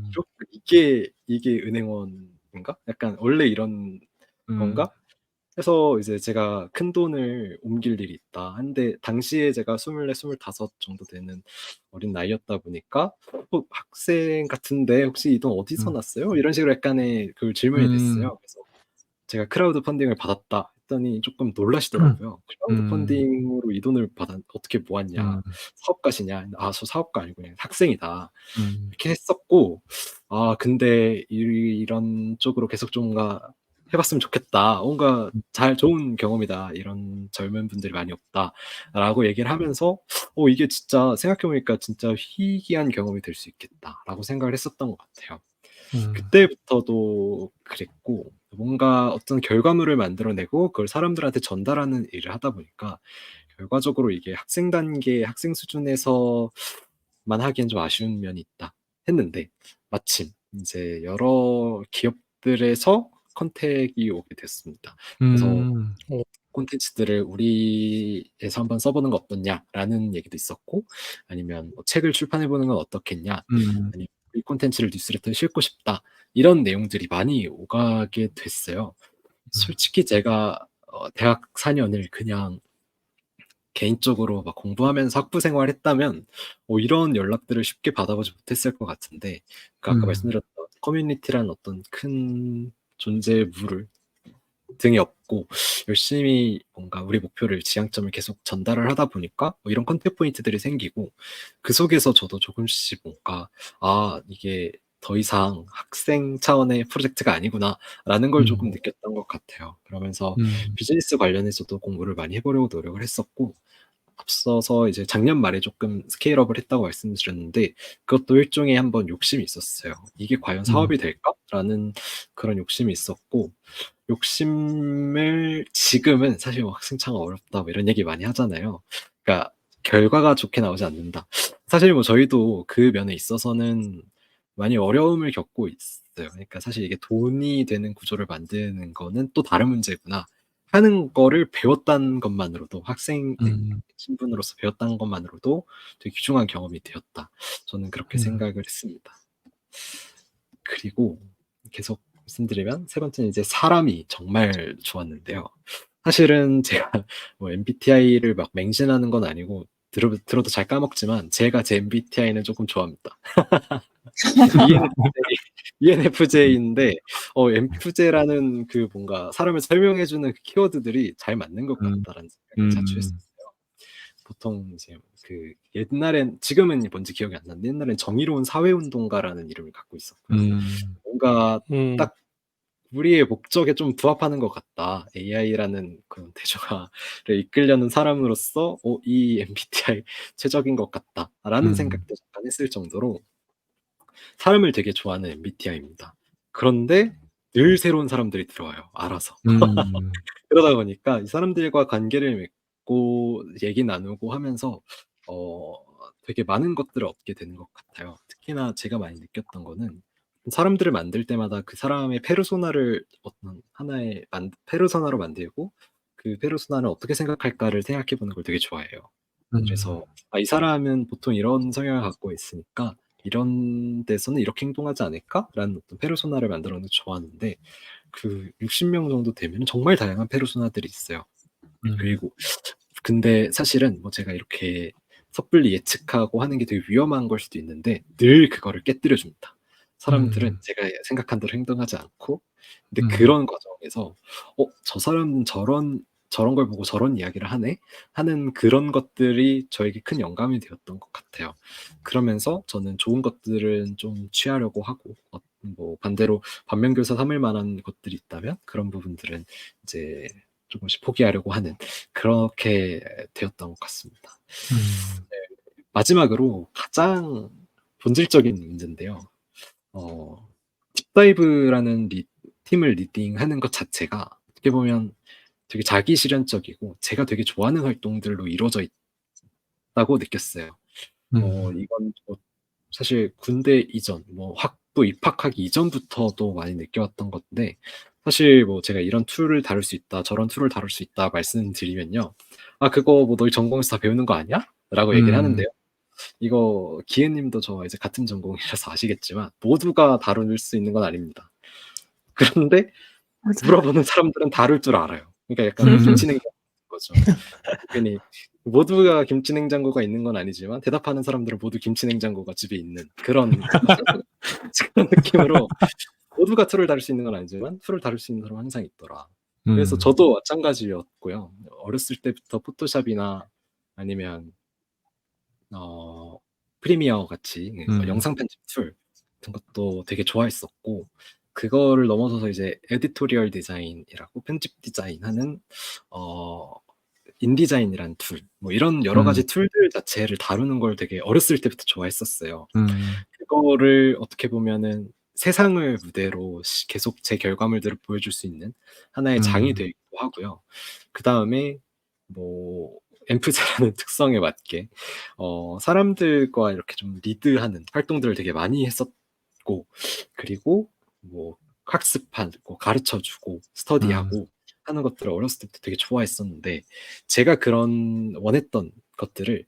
이게 은행원인가? 약간 원래 이런 건가? 해서 이제 제가 큰 돈을 옮길 일이 있다. 한데 당시에 제가 24, 25 정도 되는 어린 나이였다 보니까 학생 같은데 혹시 이 돈 어디서 났어요? 이런 식으로 약간의 그 질문이 됐어요. 그래서 제가 크라우드 펀딩을 받았다 했더니 조금 놀라시더라고요. 크라우드 펀딩으로 이 돈을 어떻게 모았냐? 사업가시냐? 저 사업가 아니고 그냥 학생이다. 이렇게 했었고, 근데 이런 쪽으로 계속 좀 뭔가 해봤으면 좋겠다. 뭔가 좋은 경험이다. 이런 젊은 분들이 많이 없다라고 얘기를 하면서, 이게 진짜 생각해보니까 진짜 희귀한 경험이 될 수 있겠다라고 생각을 했었던 것 같아요. 그때부터도 그랬고, 뭔가 어떤 결과물을 만들어내고 그걸 사람들한테 전달하는 일을 하다 보니까 결과적으로 이게 학생 단계, 학생 수준에서만 하기엔 좀 아쉬운 면이 있다 했는데 마침 이제 여러 기업들에서 컨택이 오게 됐습니다. 그래서 콘텐츠들을 우리에서 한번 써보는 거 어떻냐라는 얘기도 있었고 아니면 책을 출판해보는 건 어떻겠냐 아니면 이 콘텐츠를 뉴스레터에 싣고 싶다 이런 내용들이 많이 오가게 됐어요. 솔직히 제가 대학 4년을 그냥 개인적으로 막 공부하면서 학부 생활했다면 이런 연락들을 쉽게 받아보지 못했을 것 같은데 아까 말씀드렸던 커뮤니티란 어떤 큰 존재의 물을 등에 업고 열심히 뭔가 우리 목표를 지향점을 계속 전달을 하다 보니까 이런 컨택 포인트들이 생기고 그 속에서 저도 조금씩 뭔가 이게 더 이상 학생 차원의 프로젝트가 아니구나 라는 걸 조금 느꼈던 것 같아요. 그러면서 비즈니스 관련해서도 공부를 많이 해보려고 노력을 했었고 앞서서 이제 작년 말에 조금 스케일업을 했다고 말씀드렸는데 그것도 일종의 한번 욕심이 있었어요. 이게 과연 사업이 될까라는 그런 욕심이 있었고 욕심을 지금은 사실 학생차가 어렵다 이런 얘기 많이 하잖아요. 그러니까 결과가 좋게 나오지 않는다. 사실 저희도 그 면에 있어서는 많이 어려움을 겪고 있어요. 그러니까 사실 이게 돈이 되는 구조를 만드는 거는 또 다른 문제구나 하는 거를 배웠다는 것만으로도 학생 신분으로서 배웠다는 것만으로도 되게 귀중한 경험이 되었다. 저는 그렇게 생각을 했습니다. 그리고 계속 말씀드리면 세 번째는 이제 사람이 정말 좋았는데요. 사실은 제가 뭐 MBTI를 막 맹신하는 건 아니고 들어도 잘 까먹지만 제가 제 MBTI는 조금 좋아합니다. ENFJ인데 FJ라는 그 뭔가 사람을 설명해주는 그 키워드들이 잘 맞는 것 같다라는 생각을 자주 했었어요. 보통 이제 그 옛날엔 지금은 뭔지 기억이 안 나는데 옛날엔 정의로운 사회운동가라는 이름을 갖고 있었고요. 뭔가 딱 우리의 목적에 좀 부합하는 것 같다. AI라는 그런 대중화를 이끌려는 사람으로서 이 MBTI 최적인 것 같다라는 생각도 잠깐 했을 정도로 사람을 되게 좋아하는 MBTI입니다. 그런데 늘 새로운 사람들이 들어와요. 알아서. 그러다 보니까 이 사람들과 관계를 맺고 얘기 나누고 하면서 되게 많은 것들을 얻게 되는 것 같아요. 특히나 제가 많이 느꼈던 거는 사람들을 만들 때마다 그 사람의 페르소나를 어떤 하나의 페르소나로 만들고 그 페르소나를 어떻게 생각할까를 생각해 보는 걸 되게 좋아해요. 그래서 이 사람은 보통 이런 성향을 갖고 있으니까 이런 데서는 이렇게 행동하지 않을까라는 어떤 페르소나를 만들어 놓는 거 좋아하는데 그 60명 정도 되면 정말 다양한 페르소나들이 있어요. 그리고 근데 사실은 뭐 제가 이렇게 섣불리 예측하고 하는 게 되게 위험한 걸 수도 있는데 늘 그거를 깨뜨려 줍니다. 사람들은 제가 생각한 대로 행동하지 않고 근데 그런 과정에서 저 사람은 저런 걸 보고 저런 이야기를 하네 하는 그런 것들이 저에게 큰 영감이 되었던 것 같아요. 그러면서 저는 좋은 것들은 좀 취하려고 하고 뭐 반대로 반면교사 삼을 만한 것들이 있다면 그런 부분들은 이제 조금씩 포기하려고 하는 그렇게 되었던 것 같습니다. 네, 마지막으로 가장 본질적인 문제인데요. 딥다이브라는 팀을 리딩하는 것 자체가 어떻게 보면 되게 자기 실현적이고 제가 되게 좋아하는 활동들로 이루어져 있다고 느꼈어요. 이건 사실 군대 이전, 뭐 학부 입학하기 이전부터도 많이 느껴왔던 건데 사실 뭐 제가 이런 툴을 다룰 수 있다, 저런 툴을 다룰 수 있다 말씀드리면요. 그거 뭐 너희 전공에서 다 배우는 거 아니야? 라고 얘기를 하는데요. 이거 기회님도 저 이제 같은 전공이라서 아시겠지만 모두가 다룰 수 있는 건 아닙니다. 그런데 물어보는 사람들은 다룰 줄 알아요. 그러니까 약간 김치냉장고 거죠. 괜히 모두가 김치냉장고가 있는 건 아니지만 대답하는 사람들은 모두 김치냉장고가 집에 있는 그런 느낌으로 모두가 툴을 다룰 수 있는 건 아니지만 툴을 다룰 수 있는 사람은 항상 있더라. 그래서 저도 마찬가지였고요. 어렸을 때부터 포토샵이나 아니면 프리미어 같이 영상 편집 툴 같은 것도 되게 좋아했었고 그거를 넘어서서 이제 에디토리얼 디자인이라고 편집 디자인하는 인디자인이란 툴, 뭐 이런 여러 가지 툴들 자체를 다루는 걸 되게 어렸을 때부터 좋아했었어요. 그거를 어떻게 보면은 세상을 무대로 계속 제 결과물들을 보여줄 수 있는 하나의 장이 되기도 하고요. 그 다음에 뭐 엠프제라는 특성에 맞게 사람들과 이렇게 좀 리드하는 활동들을 되게 많이 했었고 그리고 뭐 학습하고 가르쳐주고 스터디하고 하는 것들을 어렸을 때부터 되게 좋아했었는데 제가 그런 원했던 것들을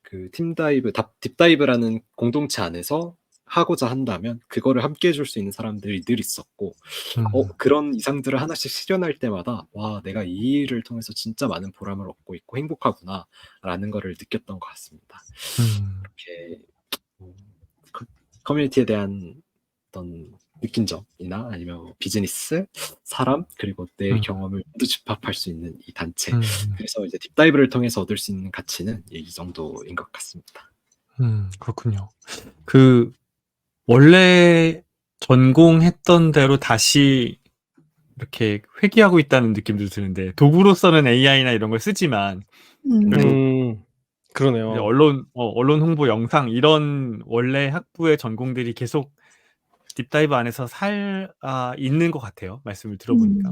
그 팀다이브, 딥다이브라는 공동체 안에서 하고자 한다면 그거를 함께 해줄 수 있는 사람들이 늘 있었고 그런 이상들을 하나씩 실현할 때마다 와 내가 이 일을 통해서 진짜 많은 보람을 얻고 있고 행복하구나 라는 거를 느꼈던 것 같습니다. 이렇게 커뮤니티에 대한 어떤 느낀 점이나 아니면 비즈니스, 사람 그리고 내 경험을 모두 집합할 수 있는 이 단체 그래서 이제 딥다이브를 통해서 얻을 수 있는 가치는 이 정도인 것 같습니다. 그렇군요. 그 원래 전공했던 대로 다시 이렇게 회귀하고 있다는 느낌도 드는데 도구로서는 AI나 이런 걸 쓰지만 그래도 그러네요. 이제 언론 홍보 영상 이런 원래 학부의 전공들이 계속 딥다이브 안에서 있는 것 같아요. 말씀을 들어보니까.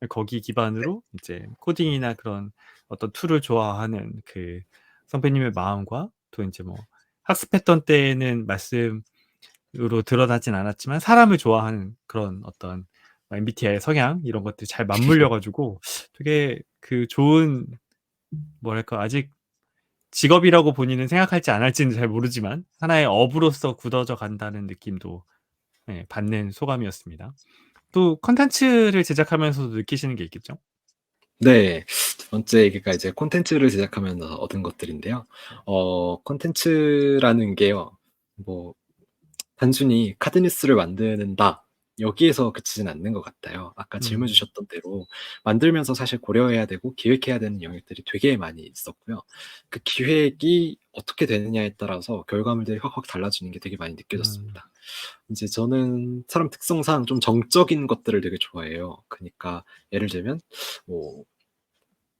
거기 기반으로 이제 코딩이나 그런 어떤 툴을 좋아하는 그 선배님의 마음과 또 이제 뭐 학습했던 때에는 으로 드러나진 않았지만 사람을 좋아하는 그런 어떤 MBTI의 성향 이런 것들이 잘 맞물려 가지고 되게 그 좋은 뭐랄까 아직 직업이라고 본인은 생각할지 안 할지는 잘 모르지만 하나의 업으로서 굳어져 간다는 느낌도 예 받는 소감이었습니다. 또 콘텐츠를 제작하면서도 느끼시는 게 있겠죠? 네. 두 번째 얘기가 이제 콘텐츠를 제작하면서 얻은 것들인데요. 콘텐츠라는 게요. 뭐 단순히 카드 뉴스를 만드는다. 여기에서 그치진 않는 것 같아요. 아까 질문 음. 주셨던 대로 만들면서 사실 고려해야 되고 기획해야 되는 영역들이 되게 많이 있었고요. 그 기획이 어떻게 되느냐에 따라서 결과물들이 확확 달라지는 게 되게 많이 음. 느껴졌습니다. 이제 저는 사람 특성상 좀 정적인 것들을 되게 좋아해요. 그니까 예를 들면 뭐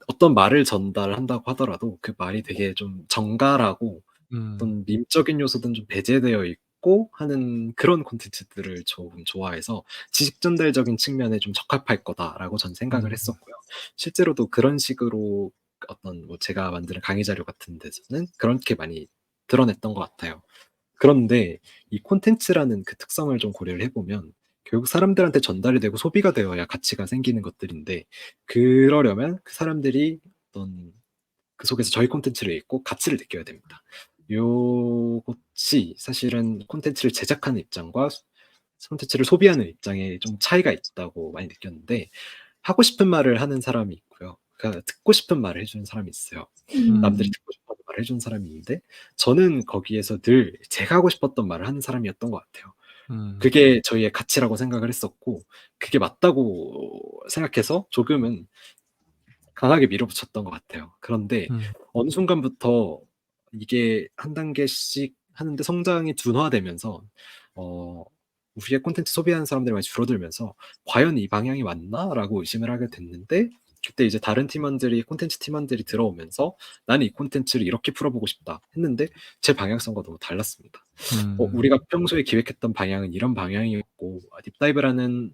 어떤 말을 전달한다고 하더라도 그 말이 되게 좀 정갈하고 음. 어떤 밈적인 요소들은 좀 배제되어 있고 하는 그런 콘텐츠들을 조금 좋아해서 '지식 전달적인 측면에 좀 적합할 거다.'라고 전 생각을 음. 했었고요. 실제로도 그런 식으로 어떤 뭐 제가 만드는 강의 자료 같은 데서는 그렇게 많이 드러냈던 것 같아요. 그런데 이 콘텐츠라는 그 특성을 좀 고려를 해 보면 결국 사람들한테 전달이 되고 소비가 되어야 가치가 생기는 것들인데 그러려면 그 사람들이 어떤 그 속에서 저희 콘텐츠를 읽고 가치를 느껴야 됩니다. 요것이 사실은 콘텐츠를 제작하는 입장과 콘텐츠를 소비하는 입장에 좀 차이가 있다고 많이 느꼈는데 하고 싶은 말을 하는 사람이 있고요. 그러니까 듣고 싶은 말을 해 주는 사람이 있어요. 남들이 음. 듣고 싶어 하는 말을 해 주는 사람이 있는데 저는 거기에서 늘 제가 하고 싶었던 말을 하는 사람이었던 것 같아요. 음. 그게 저희의 가치라고 생각을 했었고 그게 맞다고 생각해서 조금은 강하게 밀어붙였던 것 같아요. 그런데 음. 어느 순간부터 이게 한 단계씩 하는데 성장이 둔화되면서 어 우리의 콘텐츠 소비하는 사람들이 많이 줄어들면서 '과연 이 방향이 맞나?'라고 의심을 하게 됐는데 그때 이제 다른 팀원들이 콘텐츠 팀원들이 들어오면서 '나는 이 콘텐츠를 이렇게 풀어보고 싶다.' 했는데 제 방향성과 너무 달랐습니다. 음. 우리가 평소에 기획했던 방향은 이런 방향이었고 딥다이브라는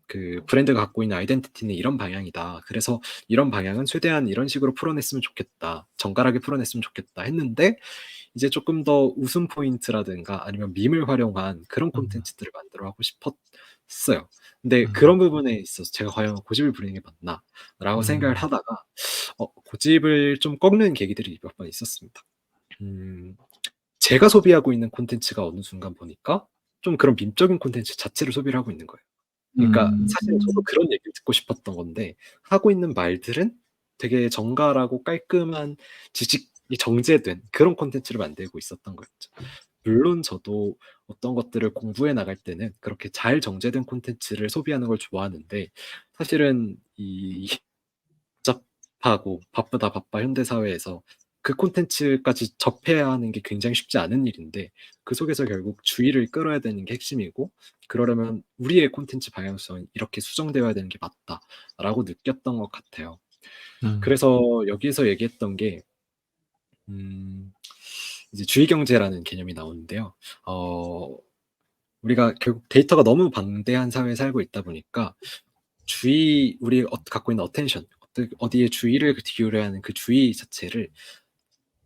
그 브랜드가 갖고 있는 아이덴티티는 이런 방향이다. 그래서 이런 방향은 최대한 이런 식으로 풀어냈으면 좋겠다. 정갈하게 풀어냈으면 좋겠다 했는데 이제 조금 더 웃음 포인트라든가 아니면 밈을 활용한 그런 음. 콘텐츠들을 만들어 하고 싶었어요. 근데 음. 그런 부분에 있어서 제가 '과연 고집을 부리는 게 맞나?'라고 생각을 음. 하다가 고집을 좀 꺾는 계기들이 몇 번 있었습니다. 제가 소비하고 있는 콘텐츠가 어느 순간 보니까 좀 그런 밈적인 콘텐츠 자체를 소비를 하고 있는 거예요. 그러니까 음. 사실은 저도 그런 얘기를 듣고 싶었던 건데 하고 있는 말들은 되게 정갈하고 깔끔한 지식이 정제된 그런 콘텐츠를 만들고 있었던 거였죠. 물론 저도 어떤 것들을 공부해 나갈 때는 그렇게 잘 정제된 콘텐츠를 소비하는 걸 좋아하는데 사실은 이 복잡하고 바쁘다 바빠 현대 사회에서 그 콘텐츠까지 접해야 하는 게 굉장히 쉽지 않은 일인데 그 속에서 결국 주의를 끌어야 되는 게 핵심이고 그러려면 우리의 콘텐츠 방향성은 이렇게 수정되어야 되는 게 맞다라고 느꼈던 것 같아요. 음. 그래서 여기서 얘기했던 게 이제 주의 경제라는 개념이 나오는데요. 우리가 결국 데이터가 너무 방대한 사회에 살고 있다 보니까 우리 갖고 있는 어텐션, 어디에 주의를 기울여야 하는 그 주의 자체를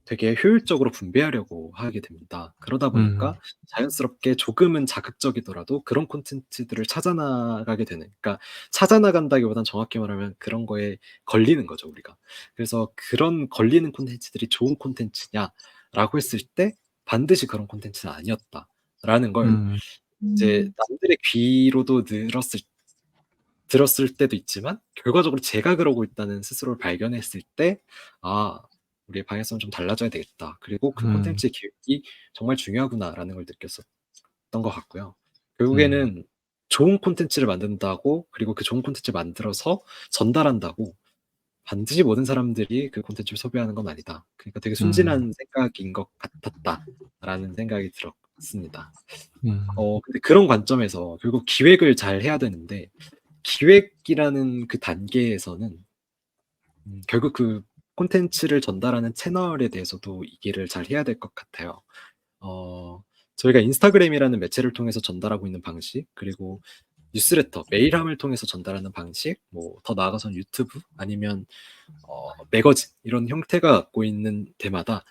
되게 효율적으로 분배하려고 하게 됩니다. 그러다 음. 보니까 자연스럽게 조금은 자극적이더라도 그런 콘텐츠들을 찾아 나가게 되는, 그러니까 찾아 나간다기보단 정확히 말하면 그런 거에 걸리는 거죠, 우리가. 그래서 그런 걸리는 콘텐츠들이 좋은 콘텐츠냐라고 했을 때 반드시 그런 콘텐츠는 아니었다라는 걸 음. 이제 음. 남들의 귀로도 들었을 때도 있지만 결과적으로 제가 그러고 있다는 스스로를 발견했을 때 '아 우리의 방향성은 좀 달라져야 되겠다. 그리고 그 음. 콘텐츠의 기획이 정말 중요하구나.'라는 걸 느꼈었던 것 같고요. 음. 결국에는 좋은 콘텐츠를 만든다고 그리고 그 좋은 콘텐츠를 만들어서 전달한다고 반드시 모든 사람들이 그 콘텐츠를 소비하는 건 아니다. 그러니까 되게 음. 순진한 생각인 것 같았다라는 생각이 들었습니다. 음. 근데 그런 관점에서 결국 기획을 잘 해야 되는데 기획이라는 그 단계에서는 결국 그 콘텐츠를 전달하는 채널에 대해서도 이해를 잘 해야 될 것 같아요. 저희가 인스타그램이라는 매체를 통해서 전달하고 있는 방식, 그리고 뉴스레터, 메일함을 통해서 전달하는 방식, 뭐 더 나아가서는 유튜브 아니면 매거진 이런 형태가 갖고 있는 데마다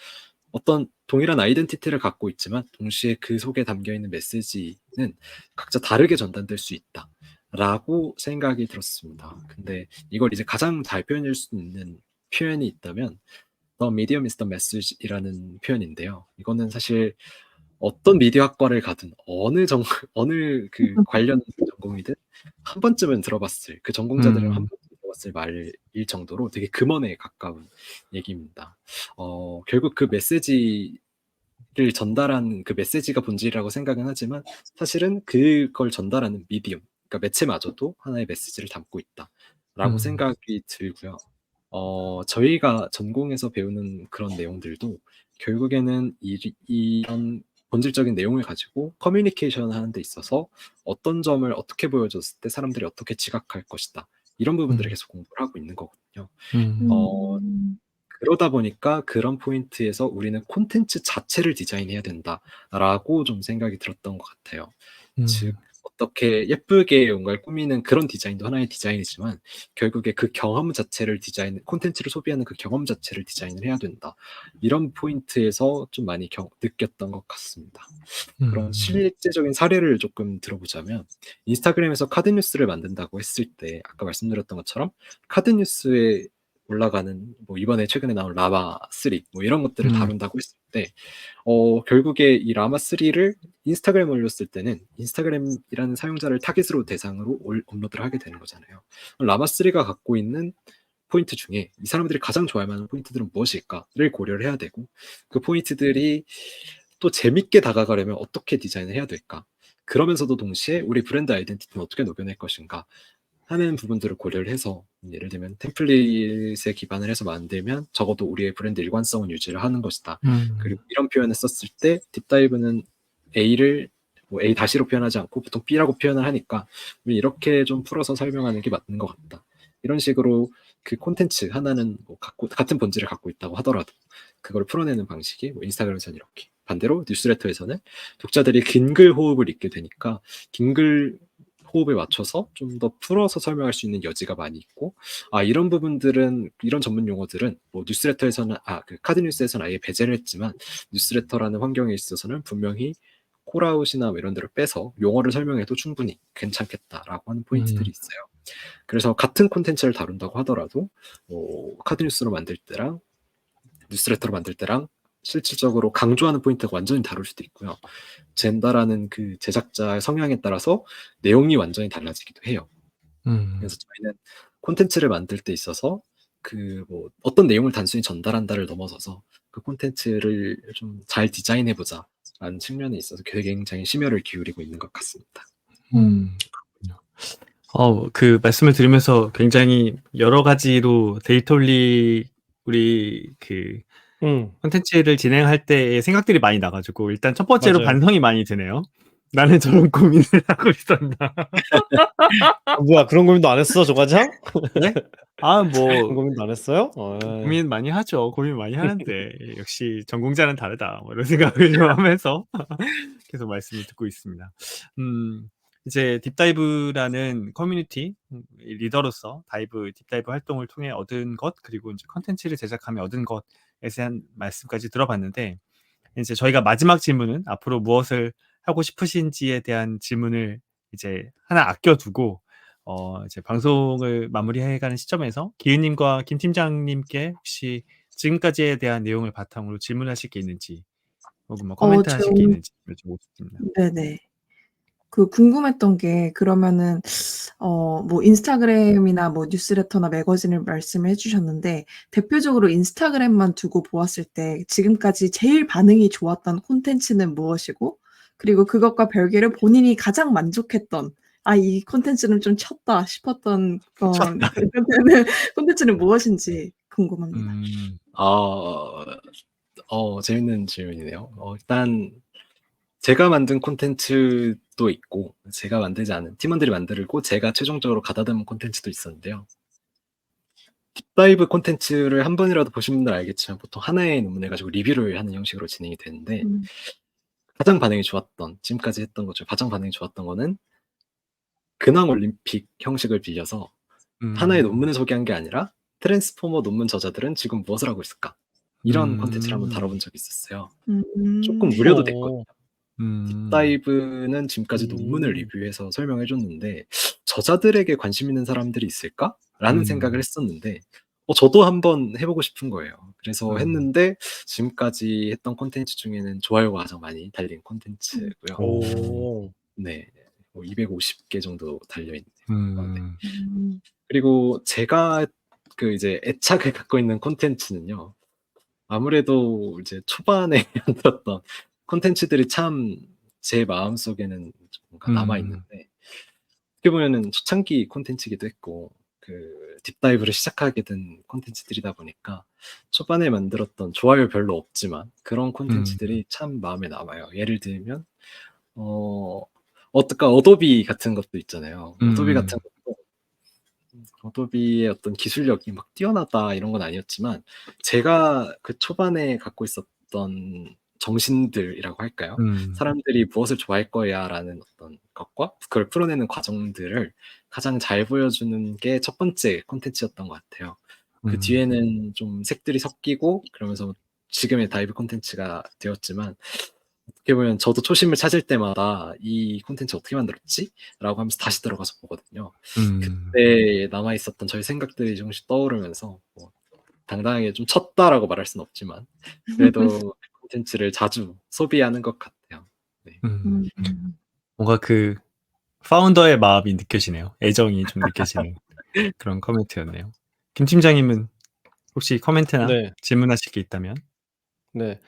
어떤 동일한 아이덴티티를 갖고 있지만 동시에 그 속에 담겨 있는 메시지는 각자 다르게 전달될 수 있다라고 생각이 들었습니다. 근데 이걸 이제 가장 잘 표현할 수 있는 표현이 있다면 The medium is the message이라는 표현인데요. 이거는 사실 어떤 미디어학과를 가든 어느 그 관련 전공이든 한 번쯤은 들어봤을, 그 전공자들은 한 번쯤 들어봤을 말일 정도로 되게 금언에 가까운 얘기입니다. 결국 그 메시지를 전달한 그 메시지가 본질이라고 생각은 하지만 사실은 그걸 전달하는 미디엄, 그러니까 매체마저도 하나의 메시지를 담고 있다라고 생각이 들고요. 저희가 전공에서 배우는 그런 내용들도 결국에는 이런 본질적인 내용을 가지고 커뮤니케이션 하는 데 있어서 어떤 점을 어떻게 보여줬을 때 사람들이 어떻게 지각할 것이다. 이런 부분들을 계속 공부를 하고 있는 거거든요. 어, 그러다 보니까 그런 포인트에서 우리는 콘텐츠 자체를 디자인해야 된다라고 좀 생각이 들었던 것 같아요. 즉 어떻게 예쁘게 뭔가를 꾸미는 그런 디자인도 하나의 디자인이지만 결국에 그 경험 자체를 콘텐츠를 소비하는 그 경험 자체를 디자인을 해야 된다. 이런 포인트에서 좀 많이 느꼈던 것 같습니다. 그런 실제적인 사례를 조금 들어보자면 인스타그램에서 카드뉴스를 만든다고 했을 때 아까 말씀드렸던 것처럼 카드뉴스에 올라가는 뭐 이번에 최근에 나온 라마3 뭐 이런 것들을 다룬다고 했을 때 결국에 이 라마3를 인스타그램에 올렸을 때는 인스타그램이라는 사용자를 타깃으로 대상으로 업로드를 하게 되는 거잖아요. 라마3가 갖고 있는 포인트 중에 이 사람들이 가장 좋아할 만한 포인트들은 무엇일까를 고려를 해야 되고 그 포인트들이 또 재밌게 다가가려면 어떻게 디자인을 해야 될까? 그러면서도 동시에 우리 브랜드 아이덴티티는 어떻게 녹여낼 것인가 하는 부분들을 고려를 해서 예를 들면 템플릿에 기반을 해서 만들면 적어도 우리의 브랜드 일관성은 유지를 하는 것이다. 그리고 이런 표현을 썼을 때 딥다이브는 A를 뭐 A 다시로 표현하지 않고 보통 B라고 표현을 하니까 우리 이렇게 좀 풀어서 설명하는 게 맞는 것 같다. 이런 식으로 그 콘텐츠 하나는 뭐 같은 본질을 갖고 있다고 하더라도 그걸 풀어내는 방식이 뭐 인스타그램에서는 이렇게, 반대로 뉴스레터에서는 독자들이 긴 글 호흡을 읽게 되니까 긴 글 호흡에 맞춰서 좀 더 풀어서 설명할 수 있는 여지가 많이 있고, 이런 부분들은, 이런 전문 용어들은 뭐 뉴스레터에서는 그 카드 뉴스에서는 아예 배제를 했지만 뉴스레터라는 환경에 있어서는 분명히 콜아웃이나 뭐 이런 데를 빼서 용어를 설명해도 충분히 괜찮겠다라고 하는 포인트들이 있어요. 그래서 같은 콘텐츠를 다룬다고 하더라도 카드 뉴스로 만들 때랑 뉴스레터로 만들 때랑 실질적으로 강조하는 포인트가 완전히 다를 수도 있고요. 젠다라는 그 제작자의 성향에 따라서 내용이 완전히 달라지기도 해요. 그래서 저희는 콘텐츠를 만들 때 있어서 그 뭐 어떤 내용을 단순히 전달한다를 넘어서서 그 콘텐츠를 좀 잘 디자인해보자 라는 측면에 있어서 굉장히 심혈을 기울이고 있는 것 같습니다. 그렇군요. 그 말씀을 들으면서 굉장히 여러 가지로 데이터리 우리 그 콘텐츠를 진행할 때의 생각들이 많이 나가지고 일단 첫 번째로 맞아요. 반성이 많이 되네요. 나는 저런 고민을 하고 있었나. 뭐야, 그런 고민도 안 했어, 조과장? 네? 그런 뭐 고민도 안 했어요? 고민 많이 하죠. 고민 많이 하는데 역시 전공자는 다르다. 뭐 이런 생각을 좀 하면서 계속 말씀을 듣고 있습니다. 이제 딥다이브라는 커뮤니티 리더로서 딥다이브 활동을 통해 얻은 것, 그리고 이제 컨텐츠를 제작하며 얻은 것에 대한 말씀까지 들어봤는데, 이제 저희가 마지막 질문은 앞으로 무엇을 하고 싶으신지에 대한 질문을 이제 하나 아껴두고 이제 방송을 마무리해가는 시점에서 기은님과 김 팀장님께 혹시 지금까지에 대한 내용을 바탕으로 질문하실 게 있는지, 혹은 뭐 코멘트 하실 게 있는지 여쭤보고 싶습니다. 네네. 그 궁금했던 게, 그러면은 뭐 인스타그램이나 뭐 뉴스레터나 매거진을 말씀해 주셨는데, 대표적으로 인스타그램만 두고 보았을 때 지금까지 제일 반응이 좋았던 콘텐츠는 무엇이고, 그리고 그것과 별개로 본인이 가장 만족했던, 이 콘텐츠는 좀 쳤다 싶었던 콘텐츠는 무엇인지 궁금합니다. 재밌는 질문이네요. 일단 제가 만든 콘텐츠도 있고 제가 만들지 않은 팀원들이 만들고 제가 최종적으로 가다듬은 콘텐츠도 있었는데요. 딥다이브 콘텐츠를 한 번이라도 보신 분들 알겠지만 보통 하나의 논문을 가지고 리뷰를 하는 형식으로 진행이 되는데, 가장 반응이 좋았던, 지금까지 했던 것 중에 가장 반응이 좋았던 거는 근황 올림픽 형식을 빌려서 하나의 논문을 소개한 게 아니라 트랜스포머 논문 저자들은 지금 무엇을 하고 있을까? 이런 콘텐츠를 한번 음. 다뤄본 적이 있었어요. 조금 음. 무료도 됐거든요. 음. 딥다이브는 지금까지 논문을 리뷰해서 설명해 줬는데 '저자들에게 관심 있는 사람들이 있을까?'라는 생각을 했었는데 저도 한번 해 보고 싶은 거예요. 그래서 했는데 지금까지 했던 콘텐츠 중에는 좋아요가 가장 많이 달린 콘텐츠고요. 오. 네. 250개 정도 달려 있네요. 네. 음. 그리고 제가 그 이제 애착을 갖고 있는 콘텐츠는요. 아무래도 이제 초반에 만들었던 콘텐츠들이 참 제 마음속에는 좀 뭔가 남아 있는데 어떻게 보면은 초창기 콘텐츠이기도 했고 그 딥다이브를 시작하게 된 콘텐츠들이다 보니까 초반에 만들었던 좋아요 별로 없지만 그런 콘텐츠들이 참 마음에 남아요. 예를 들면 어도비 같은 것도 있잖아요. 어도비 같은 것도 어도비의 어떤 기술력이 막 뛰어나다 이런 건 아니었지만 제가 그 초반에 갖고 있었던 정신들이라고 할까요? 사람들이 무엇을 좋아할 거야라는 어떤 것과 그걸 풀어내는 과정들을 가장 잘 보여주는 게 첫 번째 콘텐츠였던 것 같아요. 그 뒤에는 좀 색들이 섞이고 그러면서 지금의 다이브 콘텐츠가 되었지만 어떻게 보면 저도 초심을 찾을 때마다 '이 콘텐츠 어떻게 만들었지?' 라고 하면서 다시 들어가서 보거든요. 그때 남아 있었던 저의 생각들이 조금씩 떠오르면서 뭐 당당하게 좀 쳤다라고 말할 수는 없지만 그래도 콘텐츠를 자주 소비하는 것 같아요. 네. 음. 뭔가 그 파운더의 마음이 느껴지네요. 애정이 좀 느껴지는 그런 코멘트였네요. 김 팀장님은 혹시 코멘트나 네. 질문하실 게 있다면? 네.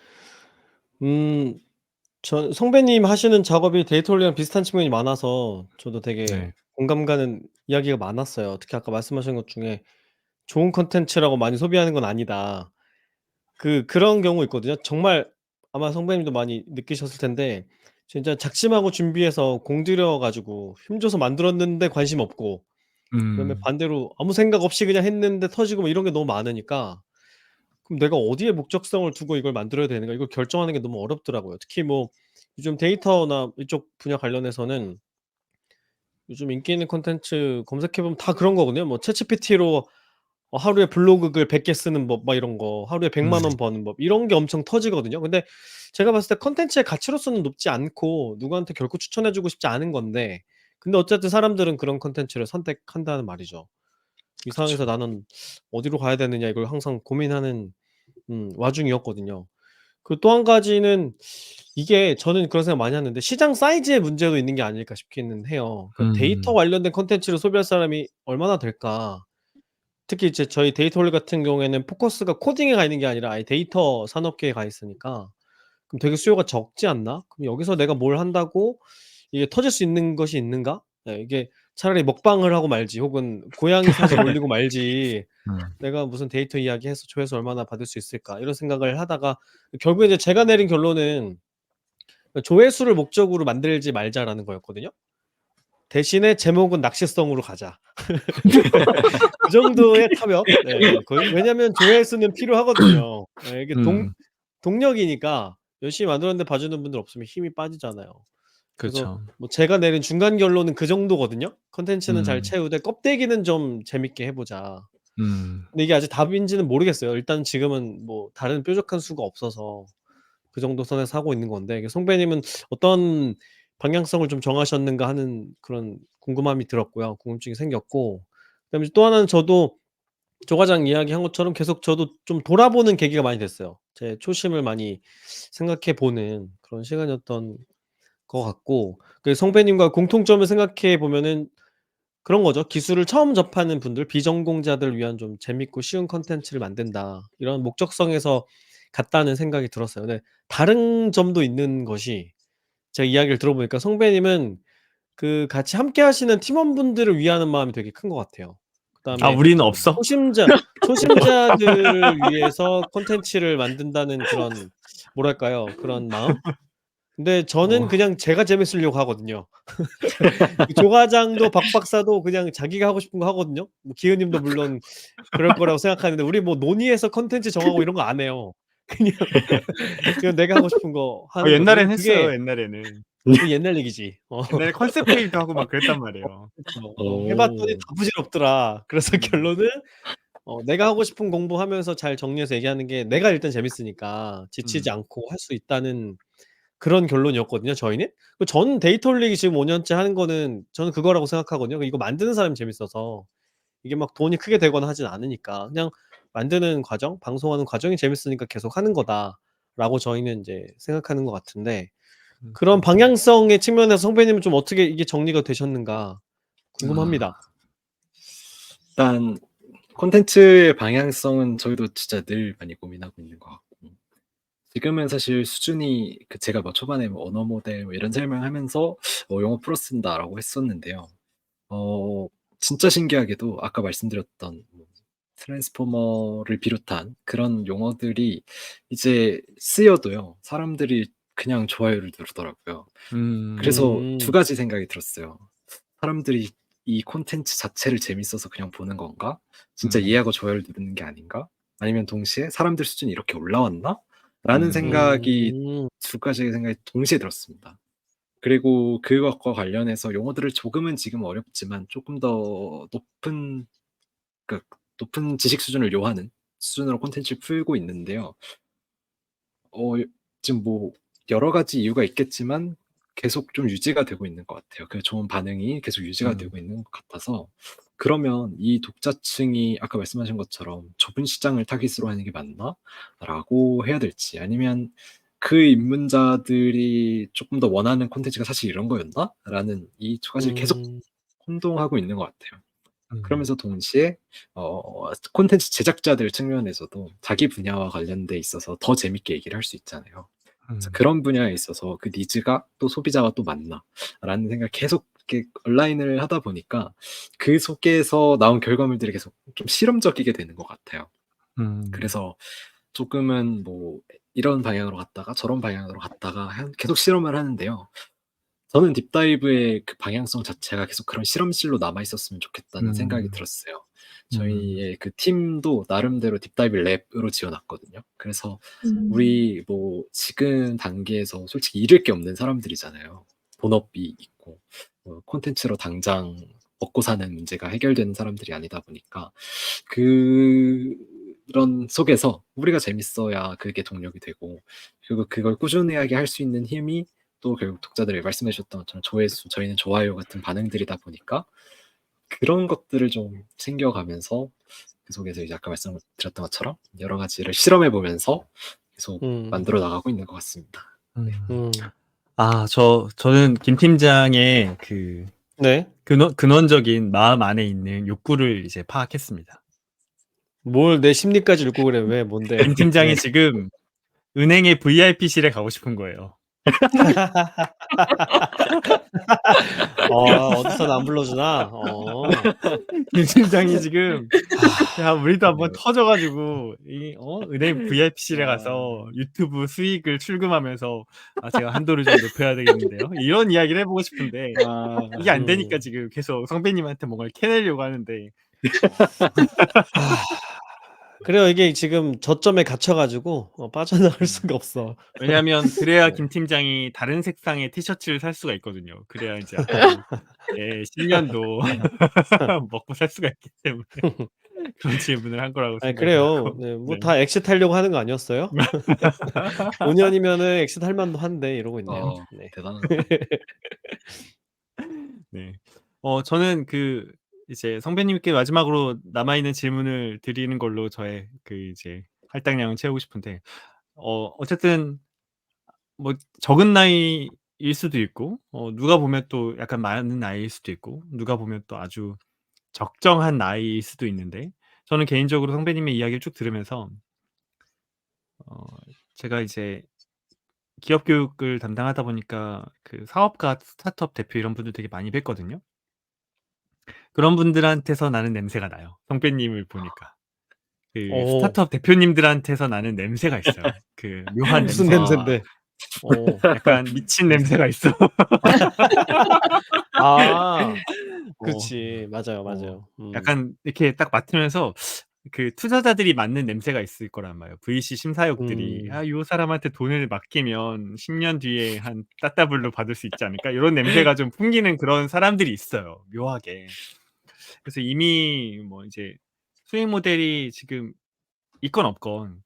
전 성배님 하시는 작업이 데이터 관리랑 비슷한 측면이 많아서 저도 되게 네. 공감 가는 이야기가 많았어요. 특히 아까 말씀하신 것 중에 "좋은 콘텐츠라고 많이 소비하는 건 아니다." 그런 경우 있거든요. 정말 아마 성배님도 많이 느끼셨을 텐데 진짜 작심하고 준비해서 공들여 가지고 힘줘서 만들었는데 관심 없고 그다음에 반대로 아무 생각 없이 그냥 했는데 터지고 뭐 이런 게 너무 많으니까 그럼 내가 어디에 목적성을 두고 이걸 만들어야 되는가 이걸 결정하는 게 너무 어렵더라고요. 특히 뭐 요즘 데이터나 이쪽 분야 관련해서는 요즘 인기 있는 콘텐츠 검색해 보면 다 그런 거거든요. 뭐 챗GPT로 하루에 블로그 글 100개 쓰는 법 막 이런 거 하루에 1 0 0만 원 버는 법 이런 게 엄청 터지거든요. 근데 제가 봤을 때 콘텐츠의 가치로서는 높지 않고 누구한테 결코 추천해 주고 싶지 않은 건데 근데 어쨌든 사람들은 그런 콘텐츠를 선택한다는 말이죠. 이 상황에서 그쵸. '나는 어디로 가야 되느냐.' 이걸 항상 고민하는 와중이었거든요. 그 또 한 가지는 이게 저는 그런 생각 많이 하는데 시장 사이즈의 문제도 있는 게 아닐까 싶기는 해요. 그러니까 '데이터 관련된 콘텐츠를 소비할 사람이 얼마나 될까?' 특히 이제 저희 데이터홀 같은 경우에는 포커스가 코딩에 가 있는 게 아니라 아예 데이터 산업계에 가 있으니까 '그럼 되게 수요가 적지 않나? 그럼 여기서 내가 뭘 한다고 이게 터질 수 있는 것이 있는가?' 예 이게 차라리 먹방을 하고 말지 혹은 고양이 사진 올리고 말지 '내가 무슨 데이터 이야기해서 조회수 얼마나 받을 수 있을까?' 이런 생각을 하다가 결국에 이제 제가 내린 결론은 '조회수를 목적으로 만들지 말자.'라는 거였거든요. 대신에 제목은 낚시성으로 가자. 그 정도의 타협. 네. 거의 왜냐면 조회수는 필요하거든요. 예 이게 동력이니까 열심히 만들었는데 봐주는 분들 없으면 힘이 빠지잖아요. 그래서 그쵸. 뭐 제가 내린 중간 결론은 그 정도거든요. '콘텐츠는 잘 음. 채우되 껍데기는 좀 재밌게 해 보자.' 음. 근데 이게 아직 답인지는 모르겠어요. 일단 지금은 뭐 다른 뾰족한 수가 없어서 그 정도 선에서 하고 있는 건데 이게 송배님은 어떤 방향성을 좀 정하셨는가 하는 그런 궁금함이 들었고요. 궁금증이 생겼고 그다음에 또 하나는 저도 조 과장 이야기한 것처럼 계속 저도 좀 돌아보는 계기가 많이 됐어요. 제 초심을 많이 생각해 보는 그런 시간이었던 것 같고 그 성배님과 공통점을 생각해 보면은 그런 거죠. '기술을 처음 접하는 분들 비전공자들을 위한 좀 재밌고 쉬운 콘텐츠를 만든다.' 이런 목적성에서 같다는 생각이 들었어요. 네. 다른 점도 있는 것이 제가 이야기를 들어보니까 성배님은 그 같이 함께 하시는 팀원분들을 위하는 마음이 되게 큰 것 같아요. 아 그다음에 우리는 없어? 초심자들을 위해서 콘텐츠를 만든다는 그런 뭐랄까요? 그런 마음? 근데 저는 어. 그냥 제가 재밌으려고 하거든요. 조 과장도 박 박사도 그냥 자기가 하고 싶은 거 하거든요. 뭐 기훈 님도 물론 그럴 거라고 생각하는데 우리 뭐 논의해서 콘텐츠 정하고 이런 거 안 해요. 그냥 그냥 내가 하고 싶은 거 하는 거죠. 옛날엔 근데 그게 했어요, 옛날에는. 그 옛날 얘기지. 옛날에 컨셉 회의도 하고 막 그랬단 말이에요. 그쵸. 해 봤더니 어. 다 부질없더라. 그래서 결론은 내가 하고 싶은 공부하면서 잘 정리해서 얘기하는 게 내가 일단 재밌으니까 지치지 음. 않고 할 수 있다는 그런 결론이었거든요, 저희는. 전 데이터 올리기 지금 5 년째 하는 거는 저는 그거라고 생각하거든요. 이거 만드는 사람이 재밌어서 이게 막 돈이 크게 되거나 하진 않으니까 그냥 만드는 과정, 방송하는 과정이 재밌으니까 계속 하는 거다라고 저희는 이제 생각하는 것 같은데 그런 방향성의 측면에서 선배님은 좀 어떻게 이게 정리가 되셨는가 궁금합니다. 일단 콘텐츠의 방향성은 저희도 진짜 늘 많이 고민하고 있는 것 같고 지금은 사실 수준이 제가 뭐 초반에 뭐 언어 모델 뭐 이런 설명하면서 영어 프로 쓴다라고 했었는데요. 진짜 신기하게도 아까 말씀드렸던 뭐 트랜스포머를 비롯한 그런 용어들이 이제 쓰여도요. 사람들이 그냥 좋아요를 누르더라고요. 그래서 두 가지 생각이 들었어요. 사람들이 이 콘텐츠 자체를 재밌어서 그냥 보는 건가? 진짜 이해하고 좋아요를 누르는 게 아닌가? 아니면 동시에 사람들 수준이 이렇게 올라왔나? 라는 생각이 두 가지의 생각이 동시에 들었습니다. 그리고 그것과 관련해서 용어들을 조금은 지금 어렵지만 조금 더 높은 지식 수준을 요하는 수준으로 콘텐츠를 풀고 있는데요. 지금 뭐 여러 가지 이유가 있겠지만 계속 좀 유지가 되고 있는 것 같아요. 그 좋은 반응이 계속 유지가 되고 있는 것 같아서 그러면 이 독자층이 아까 말씀하신 것처럼 좁은 시장을 타깃으로 하는 게 맞나? 라고 해야 될지 아니면 그 입문자들이 조금 더 원하는 콘텐츠가 사실 이런 거였나? 라는 이 두 가지를 계속 혼동하고 있는 것 같아요. 그러면서 동시에 콘텐츠 제작자들 측면에서도 자기 분야와 관련돼 있어서 더 재밌게 얘기를 할 수 있잖아요. 그래서 그런 분야에 있어서 그 니즈가 또 소비자와 또 맞나라는 생각 계속 이렇게 온라인을 하다 보니까 그 속에서 나온 결과물들이 계속 좀 실험적이게 되는 것 같아요. 그래서 조금은 뭐 이런 방향으로 갔다가 저런 방향으로 갔다가 계속 실험을 하는데요. 저는 딥다이브의 그 방향성 자체가 계속 그런 실험실로 남아 있었으면 좋겠다는 생각이 들었어요. 저희의 그 팀도 나름대로 딥다이브 랩으로 지어놨거든요. 그래서 우리 뭐 지금 단계에서 솔직히 잃을 게 없는 사람들이잖아요. 본업이 있고 콘텐츠로 당장 먹고 사는 문제가 해결되는 사람들이 아니다 보니까 그런 속에서 우리가 재밌어야 그게 동력이 되고 그리고 그걸 꾸준히 하게 할 수 있는 힘이 또 결국 독자들이 말씀해 주셨던 것처럼 조회수, 저희는 좋아요 같은 반응들이다 보니까 그런 것들을 좀 챙겨가면서 그 속에서 이제 아까 말씀드렸던 것처럼 여러 가지를 실험해 보면서 계속 만들어 나가고 있는 것 같습니다. 저는 김 팀장의 그 네. 근원적인 마음 안에 있는 욕구를 이제 파악했습니다. 뭘 내 심리까지 읽고 그래. 왜 뭔데? 김 팀장이 네. 지금 은행의 VIP실에 가고 싶은 거예요. 어디서는 안 불러주나? 김 팀장이 지금 야 우리도 한번 네. 터져가지고 은행 VIP실에 가서 유튜브 수익을 출금하면서 제가 한도를 좀 높여야 되겠는데요. 이런 이야기를 해보고 싶은데 이게 안 되니까 지금 계속 성배님한테 뭔가를 캐내려고 하는데 그래요. 이게 지금 저점에 갇혀가지고 빠져나갈 수가 없어. 왜냐하면 그래야 네. 김 팀장이 다른 색상의 티셔츠를 살 수가 있거든요. 그래야 이제 앞으로 10년도 먹고 살 수가 있기 때문에 그런 질문을 한 거라고 아니 생각을 그래요. 하고 네. 뭐 네. 다 엑sit 하려고 하는 거 아니었어요? 5년이면은 엑sit 할 만도 한데 이러고 있네요. 네. 대단하다. 네. 저는 이제 성배님께 마지막으로 남아있는 질문을 드리는 걸로 저의 이제 할당량을 채우고 싶은데 어쨌든 뭐 적은 나이일 수도 있고 누가 보면 또 약간 많은 나이일 수도 있고 누가 보면 또 아주 적정한 나이일 수도 있는데 저는 개인적으로 성배님의 이야기를 쭉 들으면서 제가 이제 기업 교육을 담당하다 보니까 그 사업가, 스타트업 대표 이런 분들 되게 많이 뵀거든요. 그런 분들한테서 나는 냄새가 나요. 성배님을 보니까. 그 스타트업 대표님들한테서 나는 냄새가 있어요. 그 묘한 무슨 냄새. 냄새인데? 약간 미친 냄새가 있어. 그렇지. 맞아요. 약간 이렇게 딱 맡으면서 그 투자자들이 맡는 냄새가 있을 거란 말이에요. VC 심사역들이 '요 사람한테 돈을 맡기면 10년 뒤에 한 따따블로 받을 수 있지 않을까?' 요런 냄새가 좀 풍기는 그런 사람들이 있어요, 묘하게. 그래서 이미 뭐 이제 수익 모델이 지금 있건 없건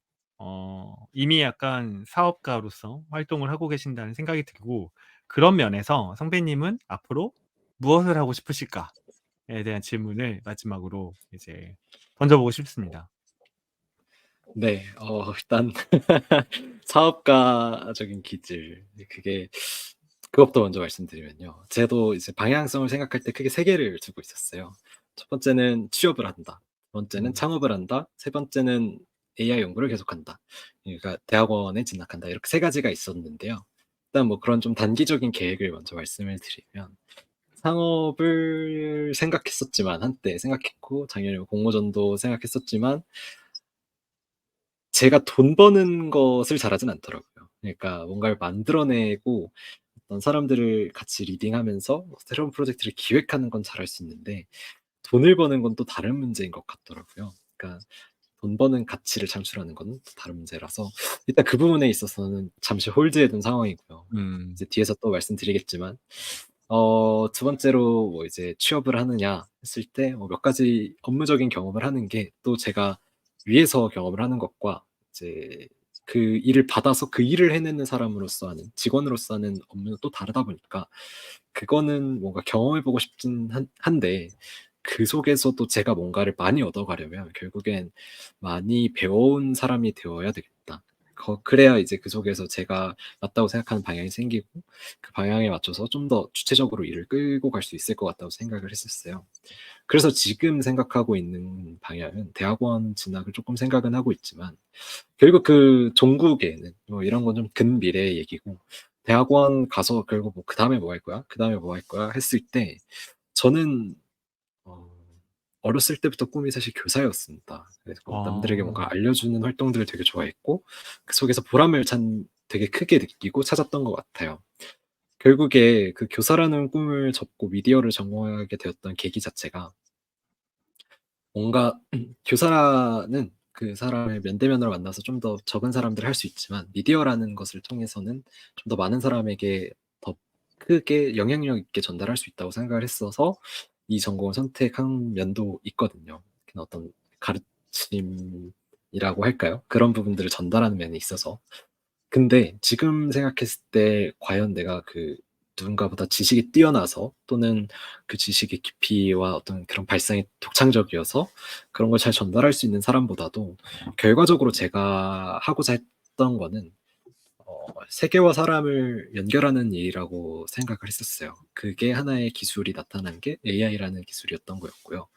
이미 약간 사업가로서 활동을 하고 계신다는 생각이 들고, 그런 면에서 선배님은 앞으로 무엇을 하고 싶으실까에 대한 질문을 마지막으로 이제 던져보고 싶습니다. 네. 일단 사업가적인 기질, 그것부터 먼저 말씀드리면요. 저도 이제 방향성을 생각할 때 크게 3 개를 두고 있었어요. 첫 번째는 취업을 한다. 두 번째는 창업을 한다. 세 번째는 AI 연구를 계속한다. 그러니까 대학원에 진학한다. 이렇게 3 가지가 있었는데요. 일단 뭐 그런 좀 단기적인 계획을 먼저 말씀을 드리면, 창업을 생각했었지만, 한때 생각했고 당연히 공모전도 생각했었지만 제가 돈 버는 것을 잘하진 않더라고요. 그러니까 뭔가를 만들어내고 어떤 사람들을 같이 리딩하면서 새로운 프로젝트를 기획하는 건 잘할 수 있는데, 돈을 버는 건 또 다른 문제인 것 같더라고요. 그러니까 돈 버는 가치를 창출하는 건 또 다른 문제라서 일단 그 부분에 있어서는 잠시 홀드해 둔 상황이고요. 이제 뒤에서 또 말씀드리겠지만, 두 번째로 뭐 이제 취업을 하느냐 했을 때 몇 가지 업무적인 경험을 하는 게 또 제가 위에서 경험을 하는 것과 이제 그 일을 받아서 그 일을 해내는 사람으로서 하는, 직원으로서 하는 업무는 또 다르다 보니까 그거는 뭔가 경험해 보고 싶긴 한데, 그 속에서도 제가 뭔가를 많이 얻어가려면 결국엔 많이 배워온 사람이 되어야 되겠다. 그래야 이제 그 속에서 제가 맞다고 생각하는 방향이 생기고, 그 방향에 맞춰서 좀 더 주체적으로 일을 끌고 갈 수 있을 것 같다고 생각을 했었어요. 그래서 지금 생각하고 있는 방향은 대학원 진학을 조금 생각은 하고 있지만, 결국 그 종국에는 뭐 이런 건 좀 근미래의 얘기고, 대학원 가서 결국 뭐 그다음에 뭐 할 거야? 그다음에 뭐 할 거야? 했을 때 저는 어 어렸을 때부터 꿈이 사실 교사였습니다. 그래서 남들에게 뭔가 알려주는 활동들을 되게 좋아했고, 그 속에서 보람을 되게 크게 느끼고 찾았던 것 같아요. 결국에 그 교사라는 꿈을 접고 미디어를 전공하게 되었던 계기 자체가, 뭔가 교사는 그 사람을 면대면으로 만나서 좀 더 적은 사람들을 할 수 있지만, 미디어라는 것을 통해서는 좀 더 많은 사람에게 더 크게 영향력 있게 전달할 수 있다고 생각을 했어서 이 전공을 선택한 면도 있거든요. 어떤 가르침이라고 할까요? 그런 부분들을 전달하는 면에 있어서. 근데 지금 생각했을 때 과연 내가 그 누군가보다 지식이 뛰어나서, 또는 그 지식의 깊이와 어떤 그런 발상이 독창적이어서 그런 걸 잘 전달할 수 있는 사람보다도, 결과적으로 제가 하고자 했던 거는 세계와 사람을 연결하는 일이라고 생각을 했었어요. 그게 하나의 기술이 나타난 게 AI라는 기술이었던 거였고요.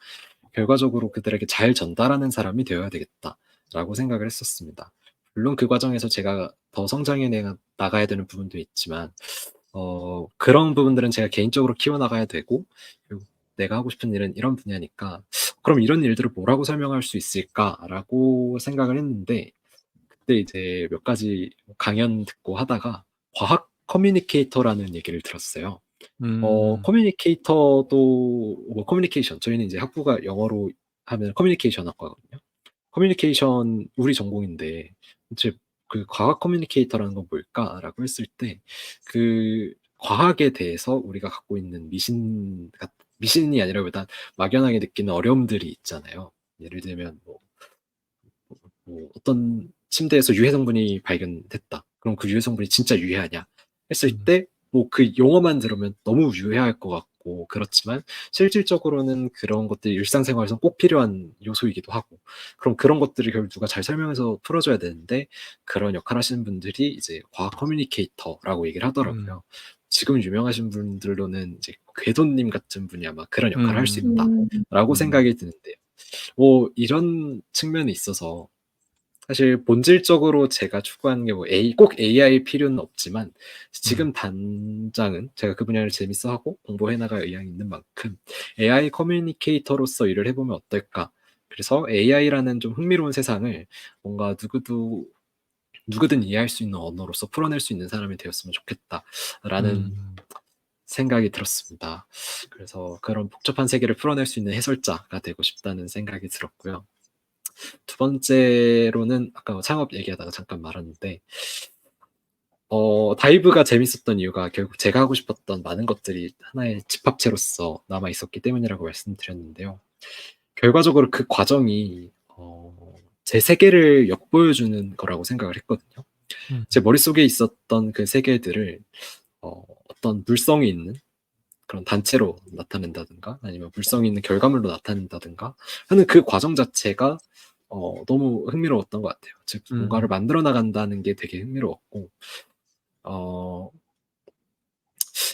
결과적으로 그들에게 잘 전달하는 사람이 되어야 되겠다라고 생각을 했었습니다. 물론 그 과정에서 제가 더 성장해 나가야 되는 부분도 있지만, 그런 부분들은 제가 개인적으로 키워나가야 되고, 그리고 내가 하고 싶은 일은 이런 분야니까 그럼 이런 일들을 뭐라고 설명할 수 있을까라고 생각을 했는데, 그때 이제 몇 가지 강연 듣고 하다가 과학 커뮤니케이터라는 얘기를 들었어요. 커뮤니케이터도 뭐 커뮤니케이션, 저희는 이제 학부가 영어로 하면 커뮤니케이션 학과거든요. 커뮤니케이션 우리 전공인데, 이제 그 과학 커뮤니케이터라는 건 뭘까라고 했을 때, 그 과학에 대해서 우리가 갖고 있는 미신이 아니라 일단 막연하게 느끼는 어려움들이 있잖아요. 예를 들면 뭐 어떤 침대에서 유해 성분이 발견됐다. 그럼 그 유해 성분이 진짜 유해하냐 했을 때, 뭐 그 용어만 들으면 너무 유해할 것 같고 그렇지만, 실질적으로는 그런 것들이 일상생활에서 꼭 필요한 요소이기도 하고, 그럼 그런 것들을 결국 누가 잘 설명해서 풀어줘야 되는데, 그런 역할 하시는 분들이 이제 과학 커뮤니케이터라고 얘기를 하더라고요. 지금 유명하신 분들로는 이제 궤도님 같은 분이 아마 그런 역할을 할 수 있다라고 생각이 드는데요. 이런 측면에 있어서 사실 본질적으로 제가 추구하는 게 뭐 꼭 AI 필요는 없지만, 지금 당장은 제가 그 분야를 재밌어하고 공부해 나갈 의향이 있는 만큼 AI 커뮤니케이터로서 일을 해보면 어떨까. 그래서 AI라는 좀 흥미로운 세상을 뭔가 누구든 이해할 수 있는 언어로서 풀어낼 수 있는 사람이 되었으면 좋겠다라는 생각이 들었습니다. 그래서 그런 복잡한 세계를 풀어낼 수 있는 해설자가 되고 싶다는 생각이 들었고요. 두 번째로는 아까 창업 얘기하다가 잠깐 말았는데, 다이브가 재밌었던 이유가 결국 제가 하고 싶었던 많은 것들이 하나의 집합체로서 남아 있었기 때문이라고 말씀드렸는데요. 결과적으로 그 과정이 제 세계를 엿보여주는 거라고 생각을 했거든요. 제 머릿속에 있었던 그 세계들을 어떤 물성이 있는 그런 단체로 나타낸다든가 아니면 물성이 있는 결과물로 나타낸다든가 하는 그 과정 자체가 너무 흥미로웠던 것 같아요. 즉 뭔가를 만들어 나간다는 게 되게 흥미로웠고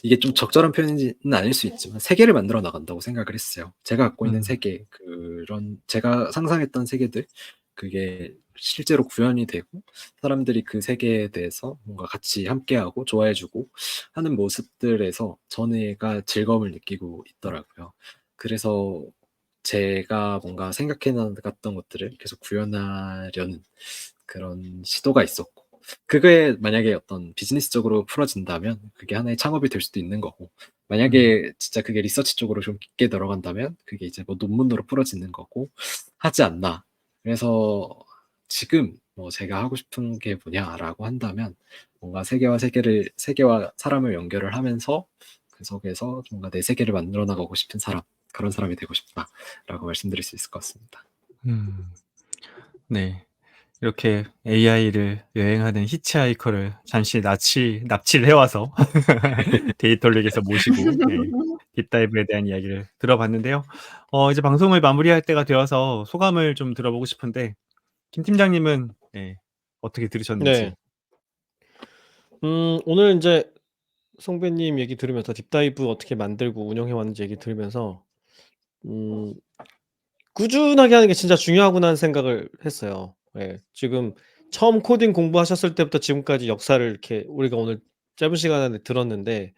이게 좀 적절한 표현은 아닐 수 있지만 세계를 만들어 나간다고 생각을 했어요. 제가 갖고 있는 세계, 그런 제가 상상했던 세계들, 그게 실제로 구현이 되고 사람들이 그 세계에 대해서 뭔가 같이 함께하고 좋아해주고 하는 모습들에서 저는 즐거움을 느끼고 있더라고요. 그래서 제가 뭔가 생각해 나갔던 것들을 계속 구현하려는 그런 시도가 있었고, 그게 만약에 어떤 비즈니스적으로 풀어진다면 그게 하나의 창업이 될 수도 있는 거고, 만약에 진짜 그게 리서치 쪽으로 좀 깊게 들어간다면 그게 이제 뭐 논문으로 풀어지는 거고 하지 않나. 그래서 지금 뭐 제가 하고 싶은 게 뭐냐라고 한다면 뭔가 세계와 사람을 연결을 하면서 그 속에서 뭔가 내 세계를 만들어 나가고 싶은 사람, 그런 사람이 되고 싶다라고 말씀드릴 수 있을 것 같습니다. 네. 이렇게 AI를 여행하는 히치하이커를 잠시 납치를 해와서 데이터릭에서 모시고 딥다이브에 대한 이야기를 들어봤는데요. 이제 방송을 마무리할 때가 되어서 소감을 좀 들어보고 싶은데 김 팀장님은 어떻게 들으셨는지. 네. 오늘 이제 성배님 얘기 들으면서 딥다이브 어떻게 만들고 운영해 왔는지 얘기 들으면서 꾸준하게 하는 게 진짜 중요하구나는 생각을 했어요. 예. 지금 처음 코딩 공부하셨을 때부터 지금까지 역사를 이렇게 우리가 오늘 짧은 시간 안에 들었는데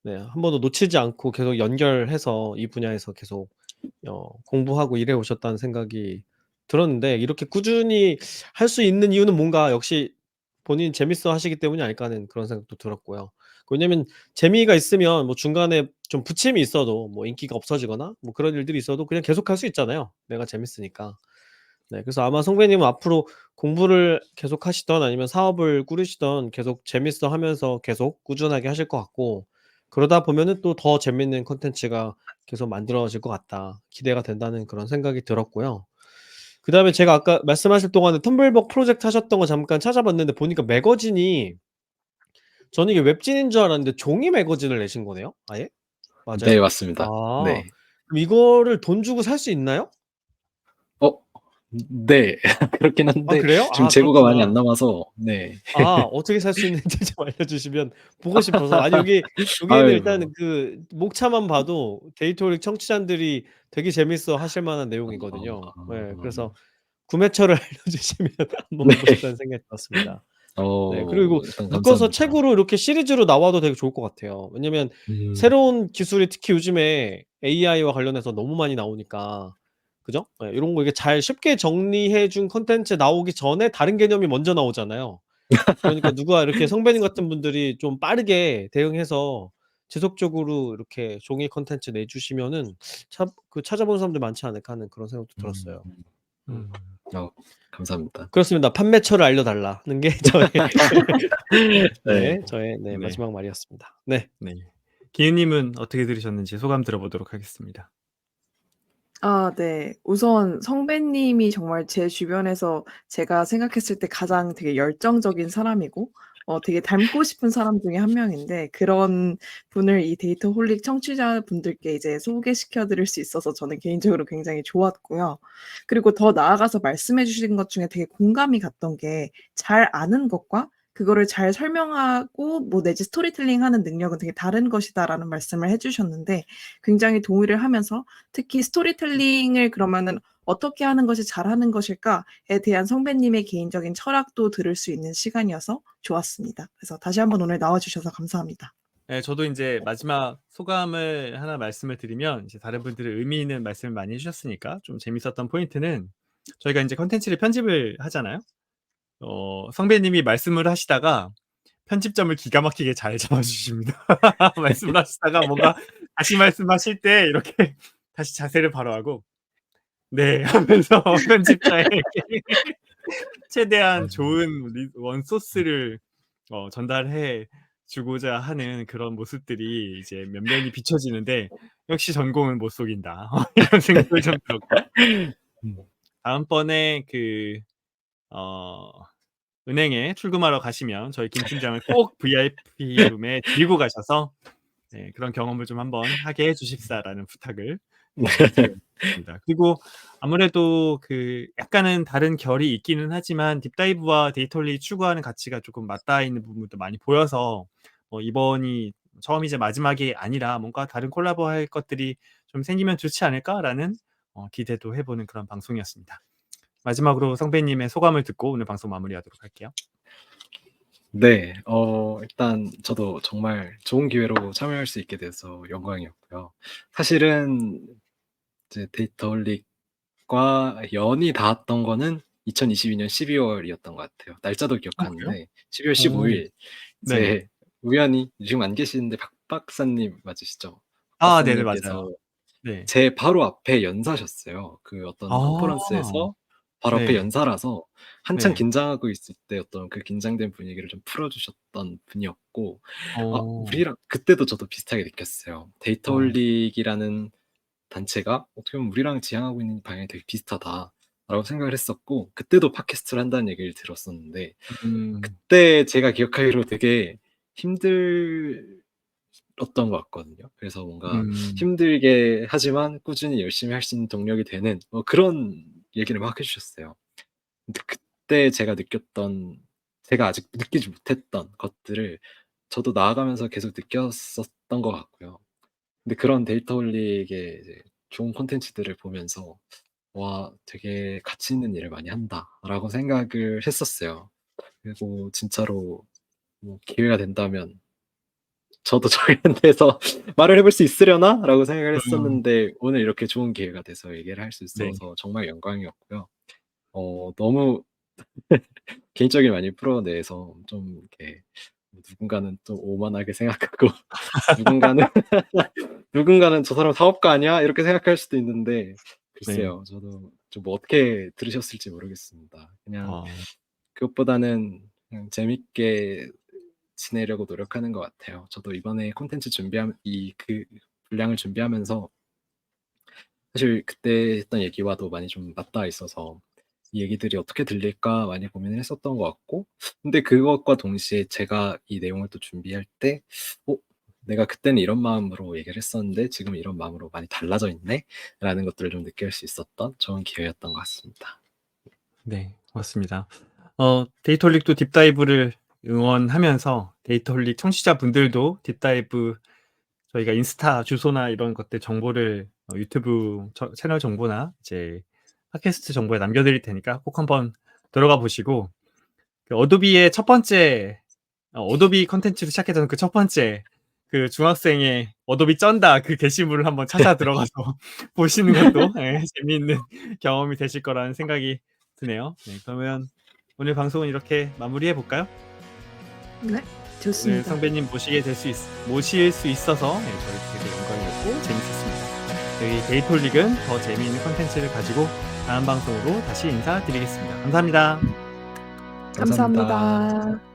한 번도 놓치지 않고 계속 연결해서 이 분야에서 계속 공부하고 일해 오셨다는 생각이 들었는데, 이렇게 꾸준히 할 수 있는 이유는 뭔가 역시 본인이 재밌어 하시기 때문이 아닐까 하는 그런 생각도 들었고요. 왜냐면 재미가 있으면 뭐 중간에 좀 부침이 있어도 뭐 인기가 없어지거나 뭐 그런 일들이 있어도 그냥 계속할 수 있잖아요, 내가 재밌으니까. 네. 그래서 아마 성배님은 앞으로 공부를 계속하시든 아니면 사업을 꾸리시든 계속 재밌어 하면서 계속 꾸준하게 하실 것 같고, 그러다 보면은 또 더 재밌는 콘텐츠가 계속 만들어질 것 같다. 기대가 된다는 그런 생각이 들었고요. 그다음에 제가 아까 말씀하실 동안에 텀블벅 프로젝트 하셨던 거 잠깐 찾아봤는데 보니까 매거진이, 저는 이게 웹진인 줄 알았는데 종이 매거진을 내신 거네요, 아예? 맞아요? 네, 맞습니다. 아. 네. 그럼 이거를 돈 주고 살 수 있나요? 네. 그렇긴 아 한데 그래요? 지금 아 재고가 많이 안 그렇구나. 남아서. 네. 어떻게 살 수 있는지 좀 알려주시면 보고 싶어서. 아니 여기에는 일단 아이고. 그 목차만 봐도 데이터릭 청취자들이 되게 재밌어 하실 만한 내용이거든요. 예. 그래서 구매처를 알려주시면 한번 네. 보고 싶다는 생각이 들었습니다. 네. 그리고 일단 묶어서 감사합니다. 책으로 이렇게 시리즈로 나와도 되게 좋을 것 같아요. 왜냐면 새로운 기술이 특히 요즘에 AI와 관련해서 너무 많이 나오니까. 그죠? 예. 요런 거 이게 잘 쉽게 정리해 준 콘텐츠 나오기 전에 다른 개념이 먼저 나오잖아요. 그러니까 누가 이렇게 성배님 같은 분들이 좀 빠르게 대응해서 지속적으로 이렇게 종이 콘텐츠 내주시면은 찾아보는 사람들 많지 않을까 하는 그런 생각도 들었어요. 음. 감사합니다. 그렇습니다. 판매처를 알려달라는 게 저의 네. 네. 마지막 말이었습니다. 네. 네. 기은님은 어떻게 들으셨는지 소감 들어보도록 하겠습니다. 네. 우선 성배님이 정말 제 주변에서 제가 생각했을 때 가장 되게 열정적인 사람이고 되게 닮고 싶은 사람 중에 한 명인데, 그런 분을 이 데이터홀릭 청취자분들께 이제 소개시켜 드릴 수 있어서 저는 개인적으로 굉장히 좋았고요. 그리고 더 나아가서 말씀해 주신 것 중에 되게 공감이 갔던 게, 잘 아는 것과 그거를 잘 설명하고 뭐 내지 스토리텔링하는 능력은 되게 다른 것이다라는 말씀을 해 주셨는데, 굉장히 동의를 하면서 특히 스토리텔링을 그러면은 어떻게 하는 것이 잘하는 것일까에 대한 성배님의 개인적인 철학도 들을 수 있는 시간이어서 좋았습니다. 그래서 다시 한번 오늘 나와 주셔서 감사합니다. 네, 저도 이제 마지막 소감을 하나 말씀을 드리면, 이제 다른 분들은 의미 있는 말씀을 많이 해주셨으니까 좀 재밌었던 포인트는, 저희가 이제 컨텐츠를 편집을 하잖아요. 성배님이 말씀을 하시다가 편집점을 기가 막히게 잘 잡아주십니다. 말씀을 하시다가 뭔가 다시 말씀하실 때 이렇게 다시 자세를 바로 하고 네 하면서 편집자에게 최대한 좋은 원소스를 전달해 주고자 하는 그런 모습들이 이제 면면이 비춰지는데, 역시 전공은 못 속인다. 이런 생각이 좀 들었고. 음. 다음번에 은행에 출금하러 가시면 저희 김 팀장을 꼭 VIP 룸에 데리고 가셔서 네, 그런 경험을 좀 한번 하게 해 주십사라는 부탁을 드리겠습니다. 그리고 아무래도 약간은 다른 결이 있기는 하지만 딥다이브와 데이터리 추구하는 가치가 조금 맞닿아 있는 부분도 많이 보여서 이번이 처음이자 마지막이 아니라 뭔가 다른 콜라보할 것들이 좀 생기면 좋지 않을까라는 기대도 해보는 그런 방송이었습니다. 마지막으로 성배님의 소감을 듣고 오늘 방송 마무리하도록 할게요. 네. 일단 저도 정말 좋은 기회로 참여할 수 있게 돼서 영광이었고요. 사실은 이제 데이터홀릭과 연이 닿았던 거는 2022년 12월이었던 것 같아요. 날짜도 그래요? 기억하는데 12월 15일 네네. 이제 우연히 지금 안 계시는데 박 박사님 맞으시죠? 아, 네네, 박사님께서 맞아요. 네. 제 바로 앞에 연사셨어요. 그 어떤 아, 컨퍼런스에서 바로 앞에 네. 연사라서 한창 네. 긴장하고 있을 때 어떤 그 긴장된 분위기를 좀 풀어주셨던 분이었고, 우리랑 그때도 저도 비슷하게 느꼈어요. 데이터홀릭이라는 단체가 어떻게 보면 우리랑 지향하고 있는 방향이 되게 비슷하다라고 생각을 했었고, 그때도 팟캐스트를 한다는 얘기를 들었었는데, 그때 제가 기억하기로 되게 힘들었던 것 같거든요. 그래서 뭔가 힘들게 하지만 꾸준히 열심히 할 수 있는 동력이 되는 그런 얘기를 막 해주셨어요. 근데 그때 제가 느꼈던, 제가 아직 느끼지 못했던 것들을 저도 나아가면서 계속 느꼈었던 것 같고요. 근데 그런 데이터홀릭의 이제 좋은 콘텐츠들을 보면서 와, 되게 가치 있는 일을 많이 한다라고 생각을 했었어요. 그리고 진짜로 뭐 기회가 된다면 저도 저희한테서 말을 해볼 수 있으려나라고 생각을 했었는데 오늘 이렇게 좋은 기회가 돼서 얘기를 할 수 네. 있어서 정말 영광이었고요. 너무 개인적인 많이 풀어내서 좀 이렇게 누군가는 좀 오만하게 생각하고 누군가는 저 사람 사업가 아니야? 이렇게 생각할 수도 있는데 글쎄요. 저도 좀 뭐 어떻게 들으셨을지 모르겠습니다. 그냥 그것보다는 그냥 재밌게 지내려고 노력하는 것 같아요. 저도 이번에 콘텐츠 분량을 준비하면서 사실 그때 했던 얘기와도 많이 좀 맞닿아 있어서 이 얘기들이 어떻게 들릴까 많이 고민을 했었던 것 같고, 근데 그것과 동시에 제가 이 내용을 또 준비할 때 내가 그때는 이런 마음으로 얘기를 했었는데 지금 이런 마음으로 많이 달라져 있네 라는 것들을 좀 느낄 수 있었던 좋은 기회였던 것 같습니다. 네, 맞습니다. 데이터홀릭도 딥다이브를 응원하면서 데이터홀릭 청취자분들도 딥다이브 저희가 인스타 주소나 이런 것들 정보를 유튜브 채널 정보나 이제 팟캐스트 정보에 남겨드릴 테니까 꼭 한번 들어가 보시고 어도비의 첫 번째 어도비 컨텐츠로 시작했던 그 첫 번째 그 중학생의 어도비 쩐다 그 게시물을 한번 찾아 들어가서 보시는 것도 재미있는 경험이 되실 거라는 생각이 드네요. 네, 그러면 오늘 방송은 이렇게 마무리해 볼까요? 네, 오늘 좋습니다. 성배님 모실 수 있어서 저희 되게 영광이었고 재밌었습니다. 저희 데이터홀릭은 더 재미있는 컨텐츠를 가지고 다음 방송으로 다시 인사드리겠습니다. 감사합니다. 감사합니다.